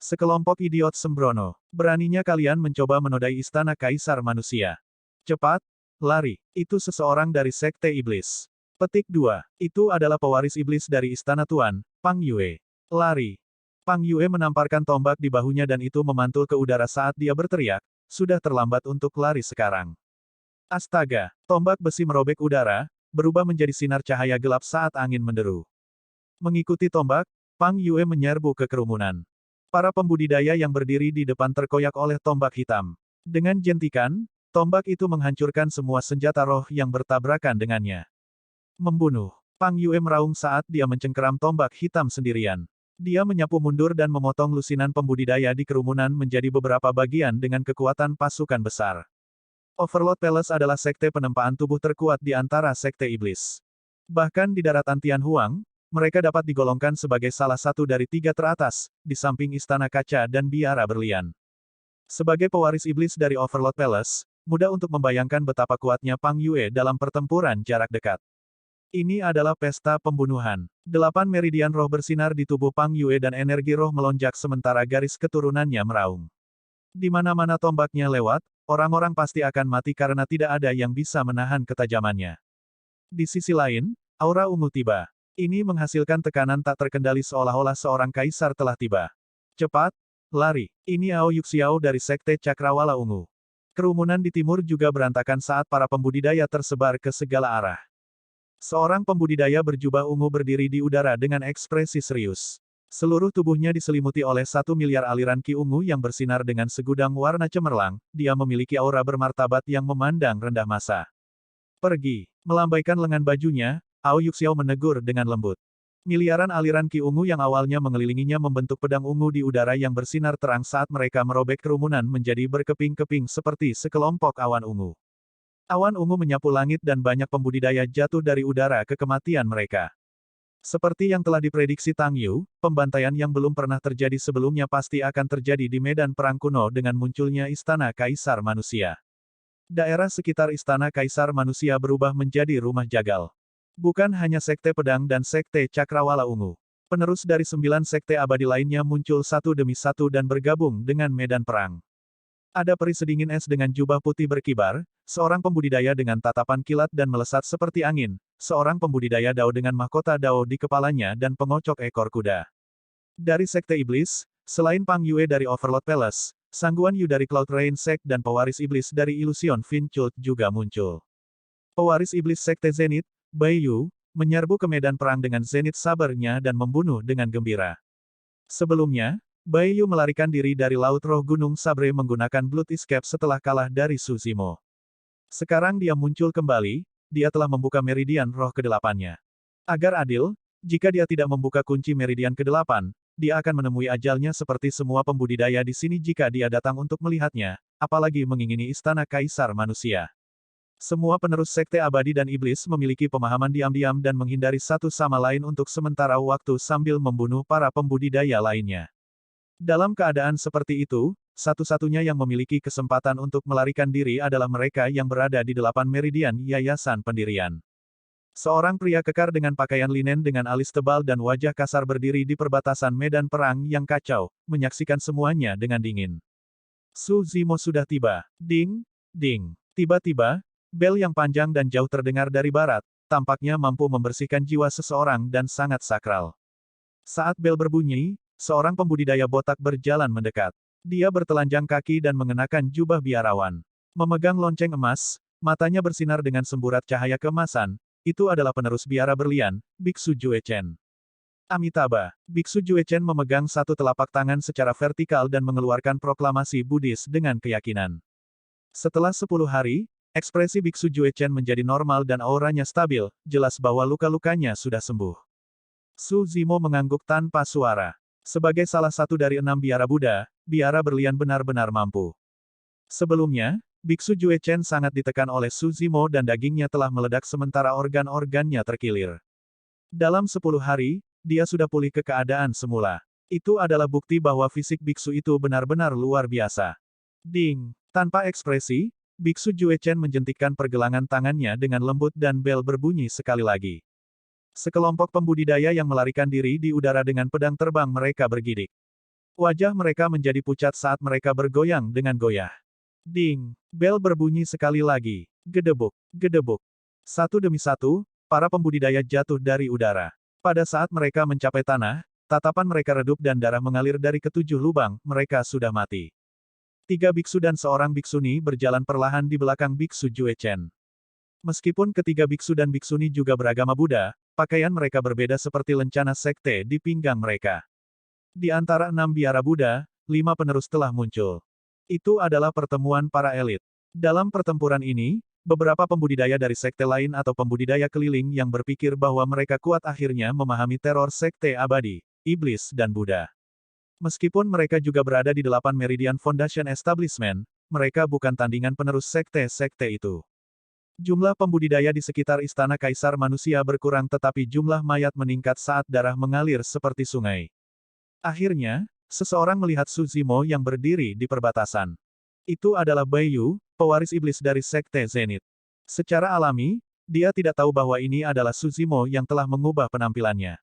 Sekelompok idiot sembrono, beraninya kalian mencoba menodai istana kaisar manusia. Cepat, lari, itu seseorang dari sekte iblis. Petik 2. Itu adalah pewaris iblis dari istana Tuan, Pang Yue. Lari. Pang Yue menamparkan tombak di bahunya dan itu memantul ke udara saat dia berteriak, sudah terlambat untuk lari sekarang. Astaga, tombak besi merobek udara, berubah menjadi sinar cahaya gelap saat angin menderu. Mengikuti tombak, Pang Yue menyerbu ke kerumunan. Para pembudidaya yang berdiri di depan terkoyak oleh tombak hitam. Dengan jentikan, tombak itu menghancurkan semua senjata roh yang bertabrakan dengannya. Membunuh. Pang Yue meraung saat dia mencengkeram tombak hitam sendirian. Dia menyapu mundur dan memotong lusinan pembudidaya di kerumunan menjadi beberapa bagian dengan kekuatan pasukan besar. Overlord Palace adalah sekte penempaan tubuh terkuat di antara sekte iblis. Bahkan di daratan Tianhuang, mereka dapat digolongkan sebagai salah satu dari 3 teratas, di samping istana kaca dan biara berlian. Sebagai pewaris iblis dari Overlord Palace, mudah untuk membayangkan betapa kuatnya Pang Yue dalam pertempuran jarak dekat. Ini adalah pesta pembunuhan. 8 meridian roh bersinar di tubuh Pang Yue dan energi roh melonjak sementara garis keturunannya meraung. Di mana-mana tombaknya lewat, orang-orang pasti akan mati karena tidak ada yang bisa menahan ketajamannya. Di sisi lain, aura ungu tiba. Ini menghasilkan tekanan tak terkendali seolah-olah seorang kaisar telah tiba. Cepat, lari. Ini Ao Yuxiao dari Sekte Cakrawala Ungu. Kerumunan di timur juga berantakan saat para pembudidaya tersebar ke segala arah. Seorang pembudidaya berjubah ungu berdiri di udara dengan ekspresi serius. Seluruh tubuhnya diselimuti oleh 1 miliar aliran ki ungu yang bersinar dengan segudang warna cemerlang, dia memiliki aura bermartabat yang memandang rendah massa. Pergi. Melambaikan lengan bajunya, Ao Yuxiao menegur dengan lembut. Miliaran aliran ki ungu yang awalnya mengelilinginya membentuk pedang ungu di udara yang bersinar terang saat mereka merobek kerumunan menjadi berkeping-keping seperti sekelompok awan ungu. Awan ungu menyapu langit dan banyak pembudidaya jatuh dari udara ke kematian mereka. Seperti yang telah diprediksi Tang Yu, pembantaian yang belum pernah terjadi sebelumnya pasti akan terjadi di medan perang kuno dengan munculnya Istana Kaisar Manusia. Daerah sekitar Istana Kaisar Manusia berubah menjadi rumah jagal. Bukan hanya Sekte Pedang dan Sekte Cakrawala Ungu. Penerus dari 9 sekte abadi lainnya muncul satu demi satu dan bergabung dengan medan perang. Ada peri sedingin es dengan jubah putih berkibar, seorang pembudidaya dengan tatapan kilat dan melesat seperti angin, seorang pembudidaya dao dengan mahkota dao di kepalanya dan pengocok ekor kuda. Dari Sekte Iblis, selain Pang Yue dari Overlord Palace, Sangguan Yu dari Cloud Rain Sect dan pewaris iblis dari Illusion Finchult juga muncul. Pewaris iblis Sekte Zenith, Bai Yu, menyerbu ke medan perang dengan Zenith Sabernya dan membunuh dengan gembira. Sebelumnya, Bai Yu melarikan diri dari Laut Roh Gunung Sabre menggunakan Blood Escape setelah kalah dari Su Zimo. Sekarang dia muncul kembali, dia telah membuka meridian roh ke-8-nya. Agar adil, jika dia tidak membuka kunci meridian ke-8, dia akan menemui ajalnya seperti semua pembudidaya di sini jika dia datang untuk melihatnya, apalagi mengingini Istana Kaisar Manusia. Semua penerus Sekte Abadi dan Iblis memiliki pemahaman diam-diam dan menghindari satu sama lain untuk sementara waktu sambil membunuh para pembudidaya lainnya. Dalam keadaan seperti itu, satu-satunya yang memiliki kesempatan untuk melarikan diri adalah mereka yang berada di 8 meridian Yayasan Pendirian. Seorang pria kekar dengan pakaian linen dengan alis tebal dan wajah kasar berdiri di perbatasan medan perang yang kacau, menyaksikan semuanya dengan dingin. Su Zimo sudah tiba. Ding, ding. Tiba-tiba, bel yang panjang dan jauh terdengar dari barat, tampaknya mampu membersihkan jiwa seseorang dan sangat sakral. Saat bel berbunyi, seorang pembudidaya botak berjalan mendekat. Dia bertelanjang kaki dan mengenakan jubah biarawan. Memegang lonceng emas, matanya bersinar dengan semburat cahaya keemasan, itu adalah penerus biara berlian, Biksu Jue Chen. Amitabha, Biksu Jue Chen memegang satu telapak tangan secara vertikal dan mengeluarkan proklamasi Buddhis dengan keyakinan. Setelah 10 hari, ekspresi Biksu Jue Chen menjadi normal dan auranya stabil, jelas bahwa luka-lukanya sudah sembuh. Su Zimo mengangguk tanpa suara. Sebagai salah satu dari 6 biara Buddha, biara berlian benar-benar mampu. Sebelumnya, Biksu Jue Chen sangat ditekan oleh Su Zimo dan dagingnya telah meledak sementara organ-organnya terkilir. Dalam 10 hari, dia sudah pulih ke keadaan semula. Itu adalah bukti bahwa fisik biksu itu benar-benar luar biasa. Ding! Tanpa ekspresi, Biksu Jue Chen menjentikkan pergelangan tangannya dengan lembut dan bel berbunyi sekali lagi. Sekelompok pembudidaya yang melarikan diri di udara dengan pedang terbang mereka bergidik. Wajah mereka menjadi pucat saat mereka bergoyang dengan goyah. Ding! Bel berbunyi sekali lagi. Gedebuk, gedebuk. Satu demi satu, para pembudidaya jatuh dari udara. Pada saat mereka mencapai tanah, tatapan mereka redup dan darah mengalir dari ketujuh lubang, mereka sudah mati. 3 biksu dan seorang biksuni berjalan perlahan di belakang Biksu Jue Chen. Meskipun ketiga biksu dan biksuni juga beragama Buddha, pakaian mereka berbeda seperti lencana sekte di pinggang mereka. Di antara 6 biara Buddha, 5 penerus telah muncul. Itu adalah pertemuan para elit. Dalam pertempuran ini, beberapa pembudidaya dari sekte lain atau pembudidaya keliling yang berpikir bahwa mereka kuat akhirnya memahami teror sekte abadi, iblis dan Buddha. Meskipun mereka juga berada di 8 Meridian Foundation Establishment, mereka bukan tandingan penerus sekte-sekte itu. Jumlah pembudidaya di sekitar Istana Kaisar Manusia berkurang tetapi jumlah mayat meningkat saat darah mengalir seperti sungai. Akhirnya, seseorang melihat Su Zimo yang berdiri di perbatasan. Itu adalah Bai Yu, pewaris iblis dari Sekte Zenith. Secara alami, dia tidak tahu bahwa ini adalah Su Zimo yang telah mengubah penampilannya.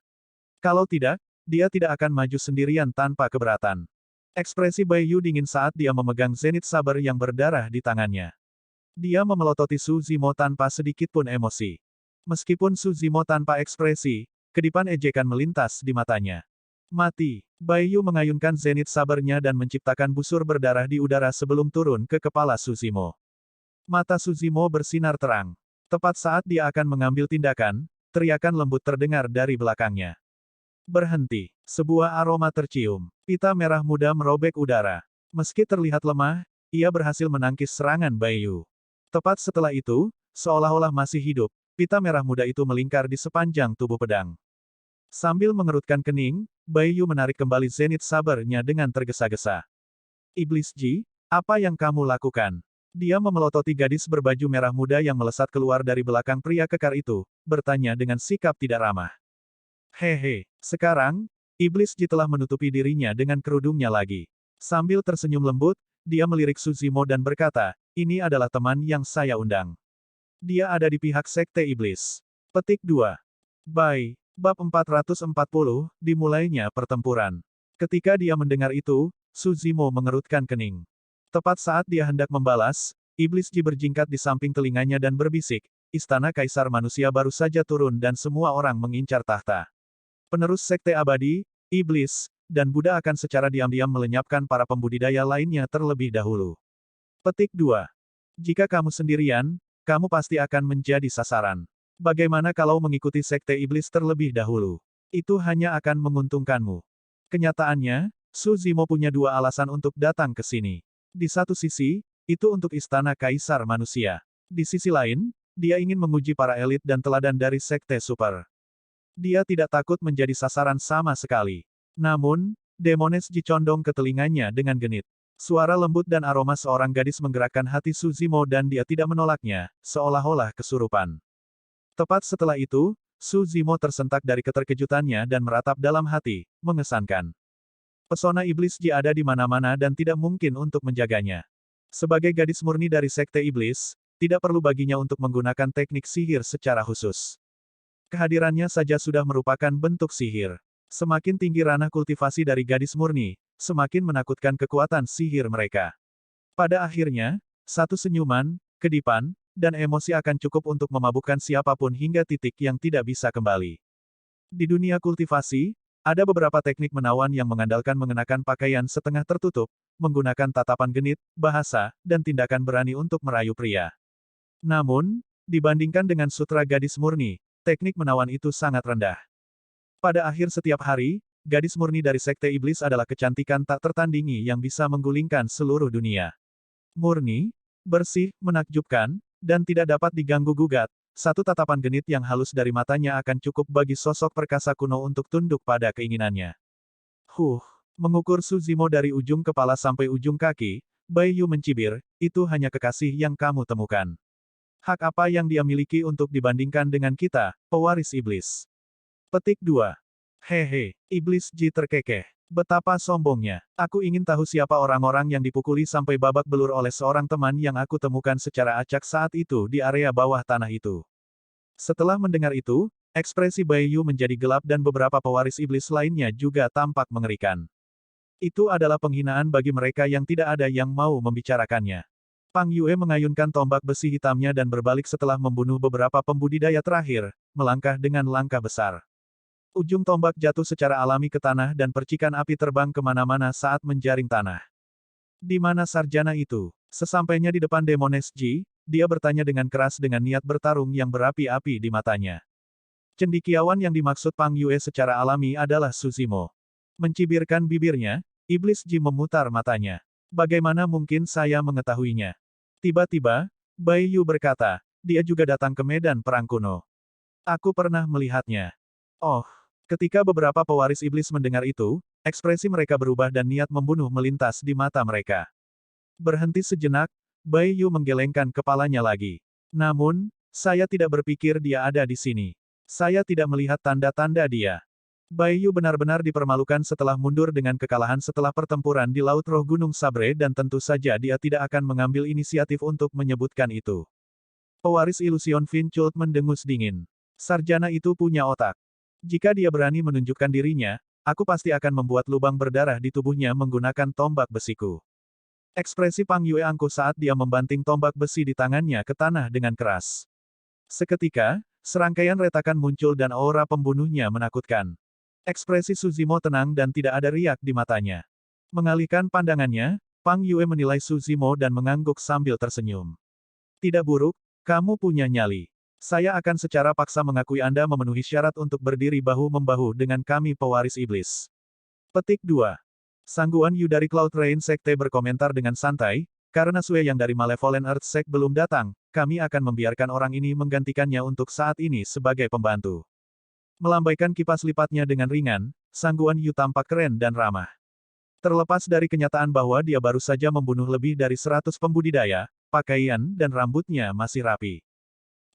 Kalau tidak, dia tidak akan maju sendirian tanpa keberatan. Ekspresi Bai Yu dingin saat dia memegang Zenith Saber yang berdarah di tangannya. Dia memelototi Su Zimo tanpa sedikit pun emosi. Meskipun Su Zimo tanpa ekspresi, kedipan ejekan melintas di matanya. Mati. Bai Yu mengayunkan Zenith Sabernya dan menciptakan busur berdarah di udara sebelum turun ke kepala Su Zimo. Mata Su Zimo bersinar terang. Tepat saat dia akan mengambil tindakan, teriakan lembut terdengar dari belakangnya. Berhenti. Sebuah aroma tercium. Pita merah muda merobek udara. Meski terlihat lemah, ia berhasil menangkis serangan Bai Yu. Tepat setelah itu, seolah-olah masih hidup, pita merah muda itu melingkar di sepanjang tubuh pedang. Sambil mengerutkan kening, Bai Yu menarik kembali Zenith Saber-nya dengan tergesa-gesa. Iblis Ji, apa yang kamu lakukan? Dia memelototi gadis berbaju merah muda yang melesat keluar dari belakang pria kekar itu, bertanya dengan sikap tidak ramah. Hehe, sekarang, Iblis Ji telah menutupi dirinya dengan kerudungnya lagi. Sambil tersenyum lembut, dia melirik Suzimo dan berkata, ini adalah teman yang saya undang. Dia ada di pihak Sekte Iblis. Petik 2. Bai. Bab 440, dimulainya pertempuran. Ketika dia mendengar itu, Suzimo mengerutkan kening. Tepat saat dia hendak membalas, Iblis Ji berjingkat di samping telinganya dan berbisik, Istana Kaisar Manusia baru saja turun dan semua orang mengincar tahta. Penerus Sekte Abadi, Iblis, dan Buddha akan secara diam-diam melenyapkan para pembudidaya lainnya terlebih dahulu. Petik 2. Jika kamu sendirian, kamu pasti akan menjadi sasaran. Bagaimana kalau mengikuti Sekte Iblis terlebih dahulu? Itu hanya akan menguntungkanmu. Kenyataannya, Suzimo punya dua alasan untuk datang ke sini. Di satu sisi, itu untuk Istana Kaisar Manusia. Di sisi lain, dia ingin menguji para elit dan teladan dari Sekte Super. Dia tidak takut menjadi sasaran sama sekali. Namun, Demones Ji condong ke telinganya dengan genit. Suara lembut dan aroma seorang gadis menggerakkan hati Suzimo dan dia tidak menolaknya, seolah-olah kesurupan. Tepat setelah itu, Suzimo tersentak dari keterkejutannya dan meratap dalam hati, mengesankan. Pesona Iblis Ji ada di mana-mana dan tidak mungkin untuk menjaganya. Sebagai gadis murni dari Sekte Iblis, tidak perlu baginya untuk menggunakan teknik sihir secara khusus. Kehadirannya saja sudah merupakan bentuk sihir. Semakin tinggi ranah kultivasi dari gadis murni, semakin menakutkan kekuatan sihir mereka. Pada akhirnya, satu senyuman, kedipan, dan emosi akan cukup untuk memabukkan siapapun hingga titik yang tidak bisa kembali. Di dunia kultivasi, ada beberapa teknik menawan yang mengandalkan mengenakan pakaian setengah tertutup, menggunakan tatapan genit, bahasa, dan tindakan berani untuk merayu pria. Namun, dibandingkan dengan sutra gadis murni, teknik menawan itu sangat rendah. Pada akhir setiap hari, gadis murni dari Sekte Iblis adalah kecantikan tak tertandingi yang bisa menggulingkan seluruh dunia. Murni, bersih, menakjubkan, dan tidak dapat diganggu-gugat, satu tatapan genit yang halus dari matanya akan cukup bagi sosok perkasa kuno untuk tunduk pada keinginannya. Mengukur Suzimo dari ujung kepala sampai ujung kaki, Bai Yu mencibir, itu hanya kekasih yang kamu temukan. Hak apa yang dia miliki untuk dibandingkan dengan kita, pewaris iblis? Petik 2. Hehe, Iblis Ji terkekeh. Betapa sombongnya. Aku ingin tahu siapa orang-orang yang dipukuli sampai babak belur oleh seorang teman yang aku temukan secara acak saat itu di area bawah tanah itu. Setelah mendengar itu, ekspresi Bai Yu menjadi gelap dan beberapa pewaris iblis lainnya juga tampak mengerikan. Itu adalah penghinaan bagi mereka yang tidak ada yang mau membicarakannya. Pang Yue mengayunkan tombak besi hitamnya dan berbalik setelah membunuh beberapa pembudidaya terakhir, melangkah dengan langkah besar. Ujung tombak jatuh secara alami ke tanah dan percikan api terbang kemana-mana saat menjaring tanah. Di mana sarjana itu? Sesampainya di depan Demones Ji, dia bertanya dengan keras dengan niat bertarung yang berapi-api di matanya. Cendekiawan yang dimaksud Pang Yue secara alami adalah Suzimo. Mencibirkan bibirnya, Iblis Ji memutar matanya. Bagaimana mungkin saya mengetahuinya? Tiba-tiba, Bai Yu berkata, dia juga datang ke medan perang kuno. Aku pernah melihatnya. Oh. Ketika beberapa pewaris iblis mendengar itu, ekspresi mereka berubah dan niat membunuh melintas di mata mereka. Berhenti sejenak, Bai Yu menggelengkan kepalanya lagi. Namun, saya tidak berpikir dia ada di sini. Saya tidak melihat tanda-tanda dia. Bai Yu benar-benar dipermalukan setelah mundur dengan kekalahan setelah pertempuran di Laut Roh Gunung Sabre dan tentu saja dia tidak akan mengambil inisiatif untuk menyebutkan itu. Pewaris Illusion Vinculed mendengus dingin. Sarjana itu punya otak. Jika dia berani menunjukkan dirinya, aku pasti akan membuat lubang berdarah di tubuhnya menggunakan tombak besiku. Ekspresi Pang Yue angkuh saat dia membanting tombak besi di tangannya ke tanah dengan keras. Seketika, serangkaian retakan muncul dan aura pembunuhnya menakutkan. Ekspresi Suzimo tenang dan tidak ada riak di matanya. Mengalihkan pandangannya, Pang Yue menilai Suzimo dan mengangguk sambil tersenyum. Tidak buruk, kamu punya nyali. Saya akan secara paksa mengakui Anda memenuhi syarat untuk berdiri bahu-membahu dengan kami pewaris iblis. Petik 2. Sangguan Yu dari Cloud Rain Sekte berkomentar dengan santai, karena Sue yang dari Malevolent Earth Sect belum datang, kami akan membiarkan orang ini menggantikannya untuk saat ini sebagai pembantu. Melambaikan kipas lipatnya dengan ringan, Sang Guan Yu tampak keren dan ramah. Terlepas dari kenyataan bahwa dia baru saja membunuh lebih dari 100 pembudidaya, pakaian dan rambutnya masih rapi.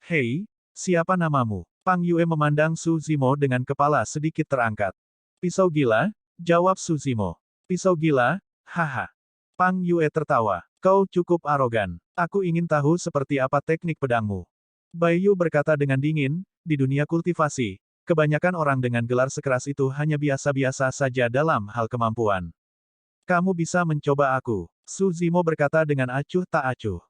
Hei, siapa namamu? Pang Yue memandang Su Zimo dengan kepala sedikit terangkat. Pisau gila, jawab Su Zimo. Pisau gila, haha. Pang Yue tertawa. Kau cukup arogan. Aku ingin tahu seperti apa teknik pedangmu. Bai Yu berkata dengan dingin, di dunia kultivasi, kebanyakan orang dengan gelar sekeras itu hanya biasa-biasa saja dalam hal kemampuan. Kamu bisa mencoba aku. Su Zimo berkata dengan acuh tak acuh.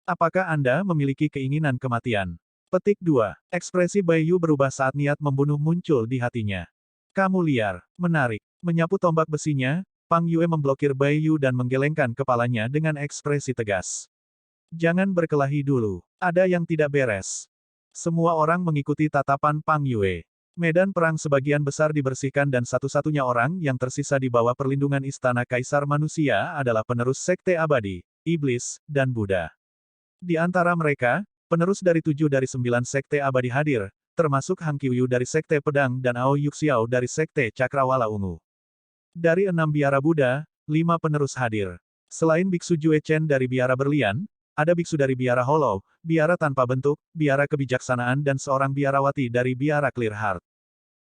Apakah Anda memiliki keinginan kematian? Petik 2. Ekspresi Bai Yu berubah saat niat membunuh muncul di hatinya. Kamu liar, menarik. Menyapu tombak besinya, Pang Yue memblokir Bai Yu dan menggelengkan kepalanya dengan ekspresi tegas. Jangan berkelahi dulu. Ada yang tidak beres. Semua orang mengikuti tatapan Pang Yue. Medan perang sebagian besar dibersihkan dan satu-satunya orang yang tersisa di bawah perlindungan Istana Kaisar Manusia adalah penerus Sekte Abadi, Iblis, dan Buddha. Di antara mereka, penerus dari 7 dari 9 Sekte Abadi hadir, termasuk Hang Qiuyu dari Sekte Pedang dan Ao Yuxiao dari Sekte Cakrawala Ungu. Dari 6 biara Buddha, 5 penerus hadir. Selain Biksu Jue Chen dari biara berlian, ada biksu dari biara Hollow, biara tanpa bentuk, biara kebijaksanaan dan seorang biarawati dari biara Clear Heart.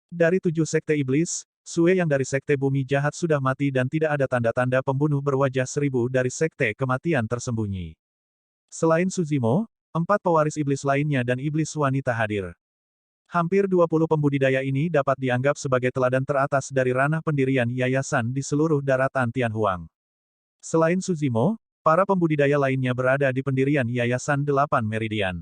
Dari 7 sekte iblis, Sue yang dari sekte bumi jahat sudah mati dan tidak ada tanda-tanda pembunuh berwajah 1000 dari sekte kematian tersembunyi. Selain Suzimo, 4 pewaris iblis lainnya dan iblis wanita hadir. Hampir 20 pembudidaya ini dapat dianggap sebagai teladan teratas dari ranah pendirian yayasan di seluruh daratan Tianhuang. Selain Suzimo, para pembudidaya lainnya berada di pendirian Yayasan 8 Meridian.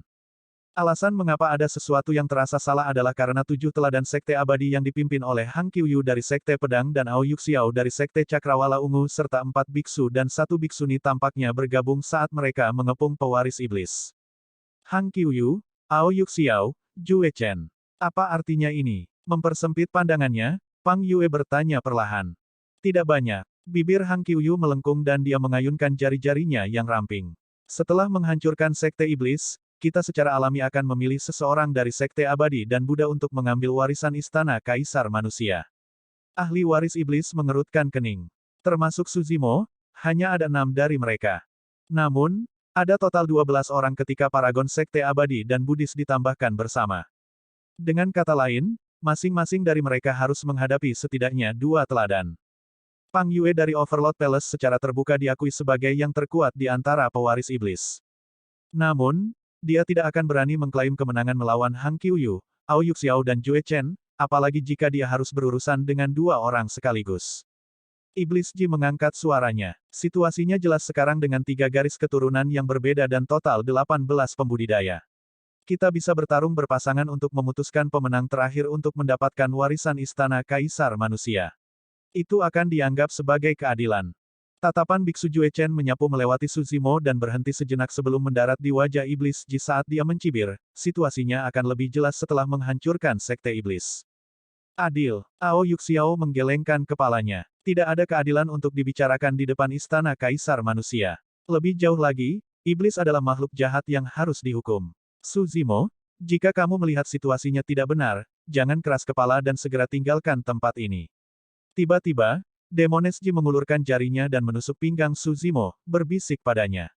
Alasan mengapa ada sesuatu yang terasa salah adalah karena 7 teladan Sekte Abadi yang dipimpin oleh Hang Qiuyu dari Sekte Pedang dan Ao Yuxiao dari Sekte Cakrawala Ungu serta 4 biksu dan 1 biksuni tampaknya bergabung saat mereka mengepung pewaris iblis. Hang Qiuyu, Ao Yuxiao, Jue Chen. Apa artinya ini? Mempersempit pandangannya, Pang Yue bertanya perlahan. Tidak banyak. Bibir Hang Qiuyu melengkung dan dia mengayunkan jari-jarinya yang ramping. Setelah menghancurkan Sekte Iblis, kita secara alami akan memilih seseorang dari Sekte Abadi dan Buddha untuk mengambil warisan Istana Kaisar Manusia. Ahli waris Iblis mengerutkan kening. Termasuk Suzimo, hanya ada 6 dari mereka. Namun, ada total 12 orang ketika Paragon Sekte Abadi dan Buddhis ditambahkan bersama. Dengan kata lain, masing-masing dari mereka harus menghadapi setidaknya 2 teladan. Pang Yue dari Overlord Palace secara terbuka diakui sebagai yang terkuat di antara pewaris iblis. Namun, dia tidak akan berani mengklaim kemenangan melawan Hang Qiuyu, Ao Yuxiao dan Jue Chen, apalagi jika dia harus berurusan dengan 2 orang sekaligus. Iblis Ji mengangkat suaranya. Situasinya jelas sekarang dengan 3 garis keturunan yang berbeda dan total 18 pembudidaya. Kita bisa bertarung berpasangan untuk memutuskan pemenang terakhir untuk mendapatkan warisan Istana Kaisar Manusia. Itu akan dianggap sebagai keadilan. Tatapan Biksu Jue Chen menyapu melewati Suzimo dan berhenti sejenak sebelum mendarat di wajah Iblis Ji saat dia mencibir, situasinya akan lebih jelas setelah menghancurkan Sekte Iblis. Adil. Ao Yuxiao menggelengkan kepalanya. Tidak ada keadilan untuk dibicarakan di depan Istana Kaisar Manusia. Lebih jauh lagi, Iblis adalah makhluk jahat yang harus dihukum. Suzimo, jika kamu melihat situasinya tidak benar, jangan keras kepala dan segera tinggalkan tempat ini. Tiba-tiba, Demones Ji mengulurkan jarinya dan menusuk pinggang Suzimo, berbisik padanya.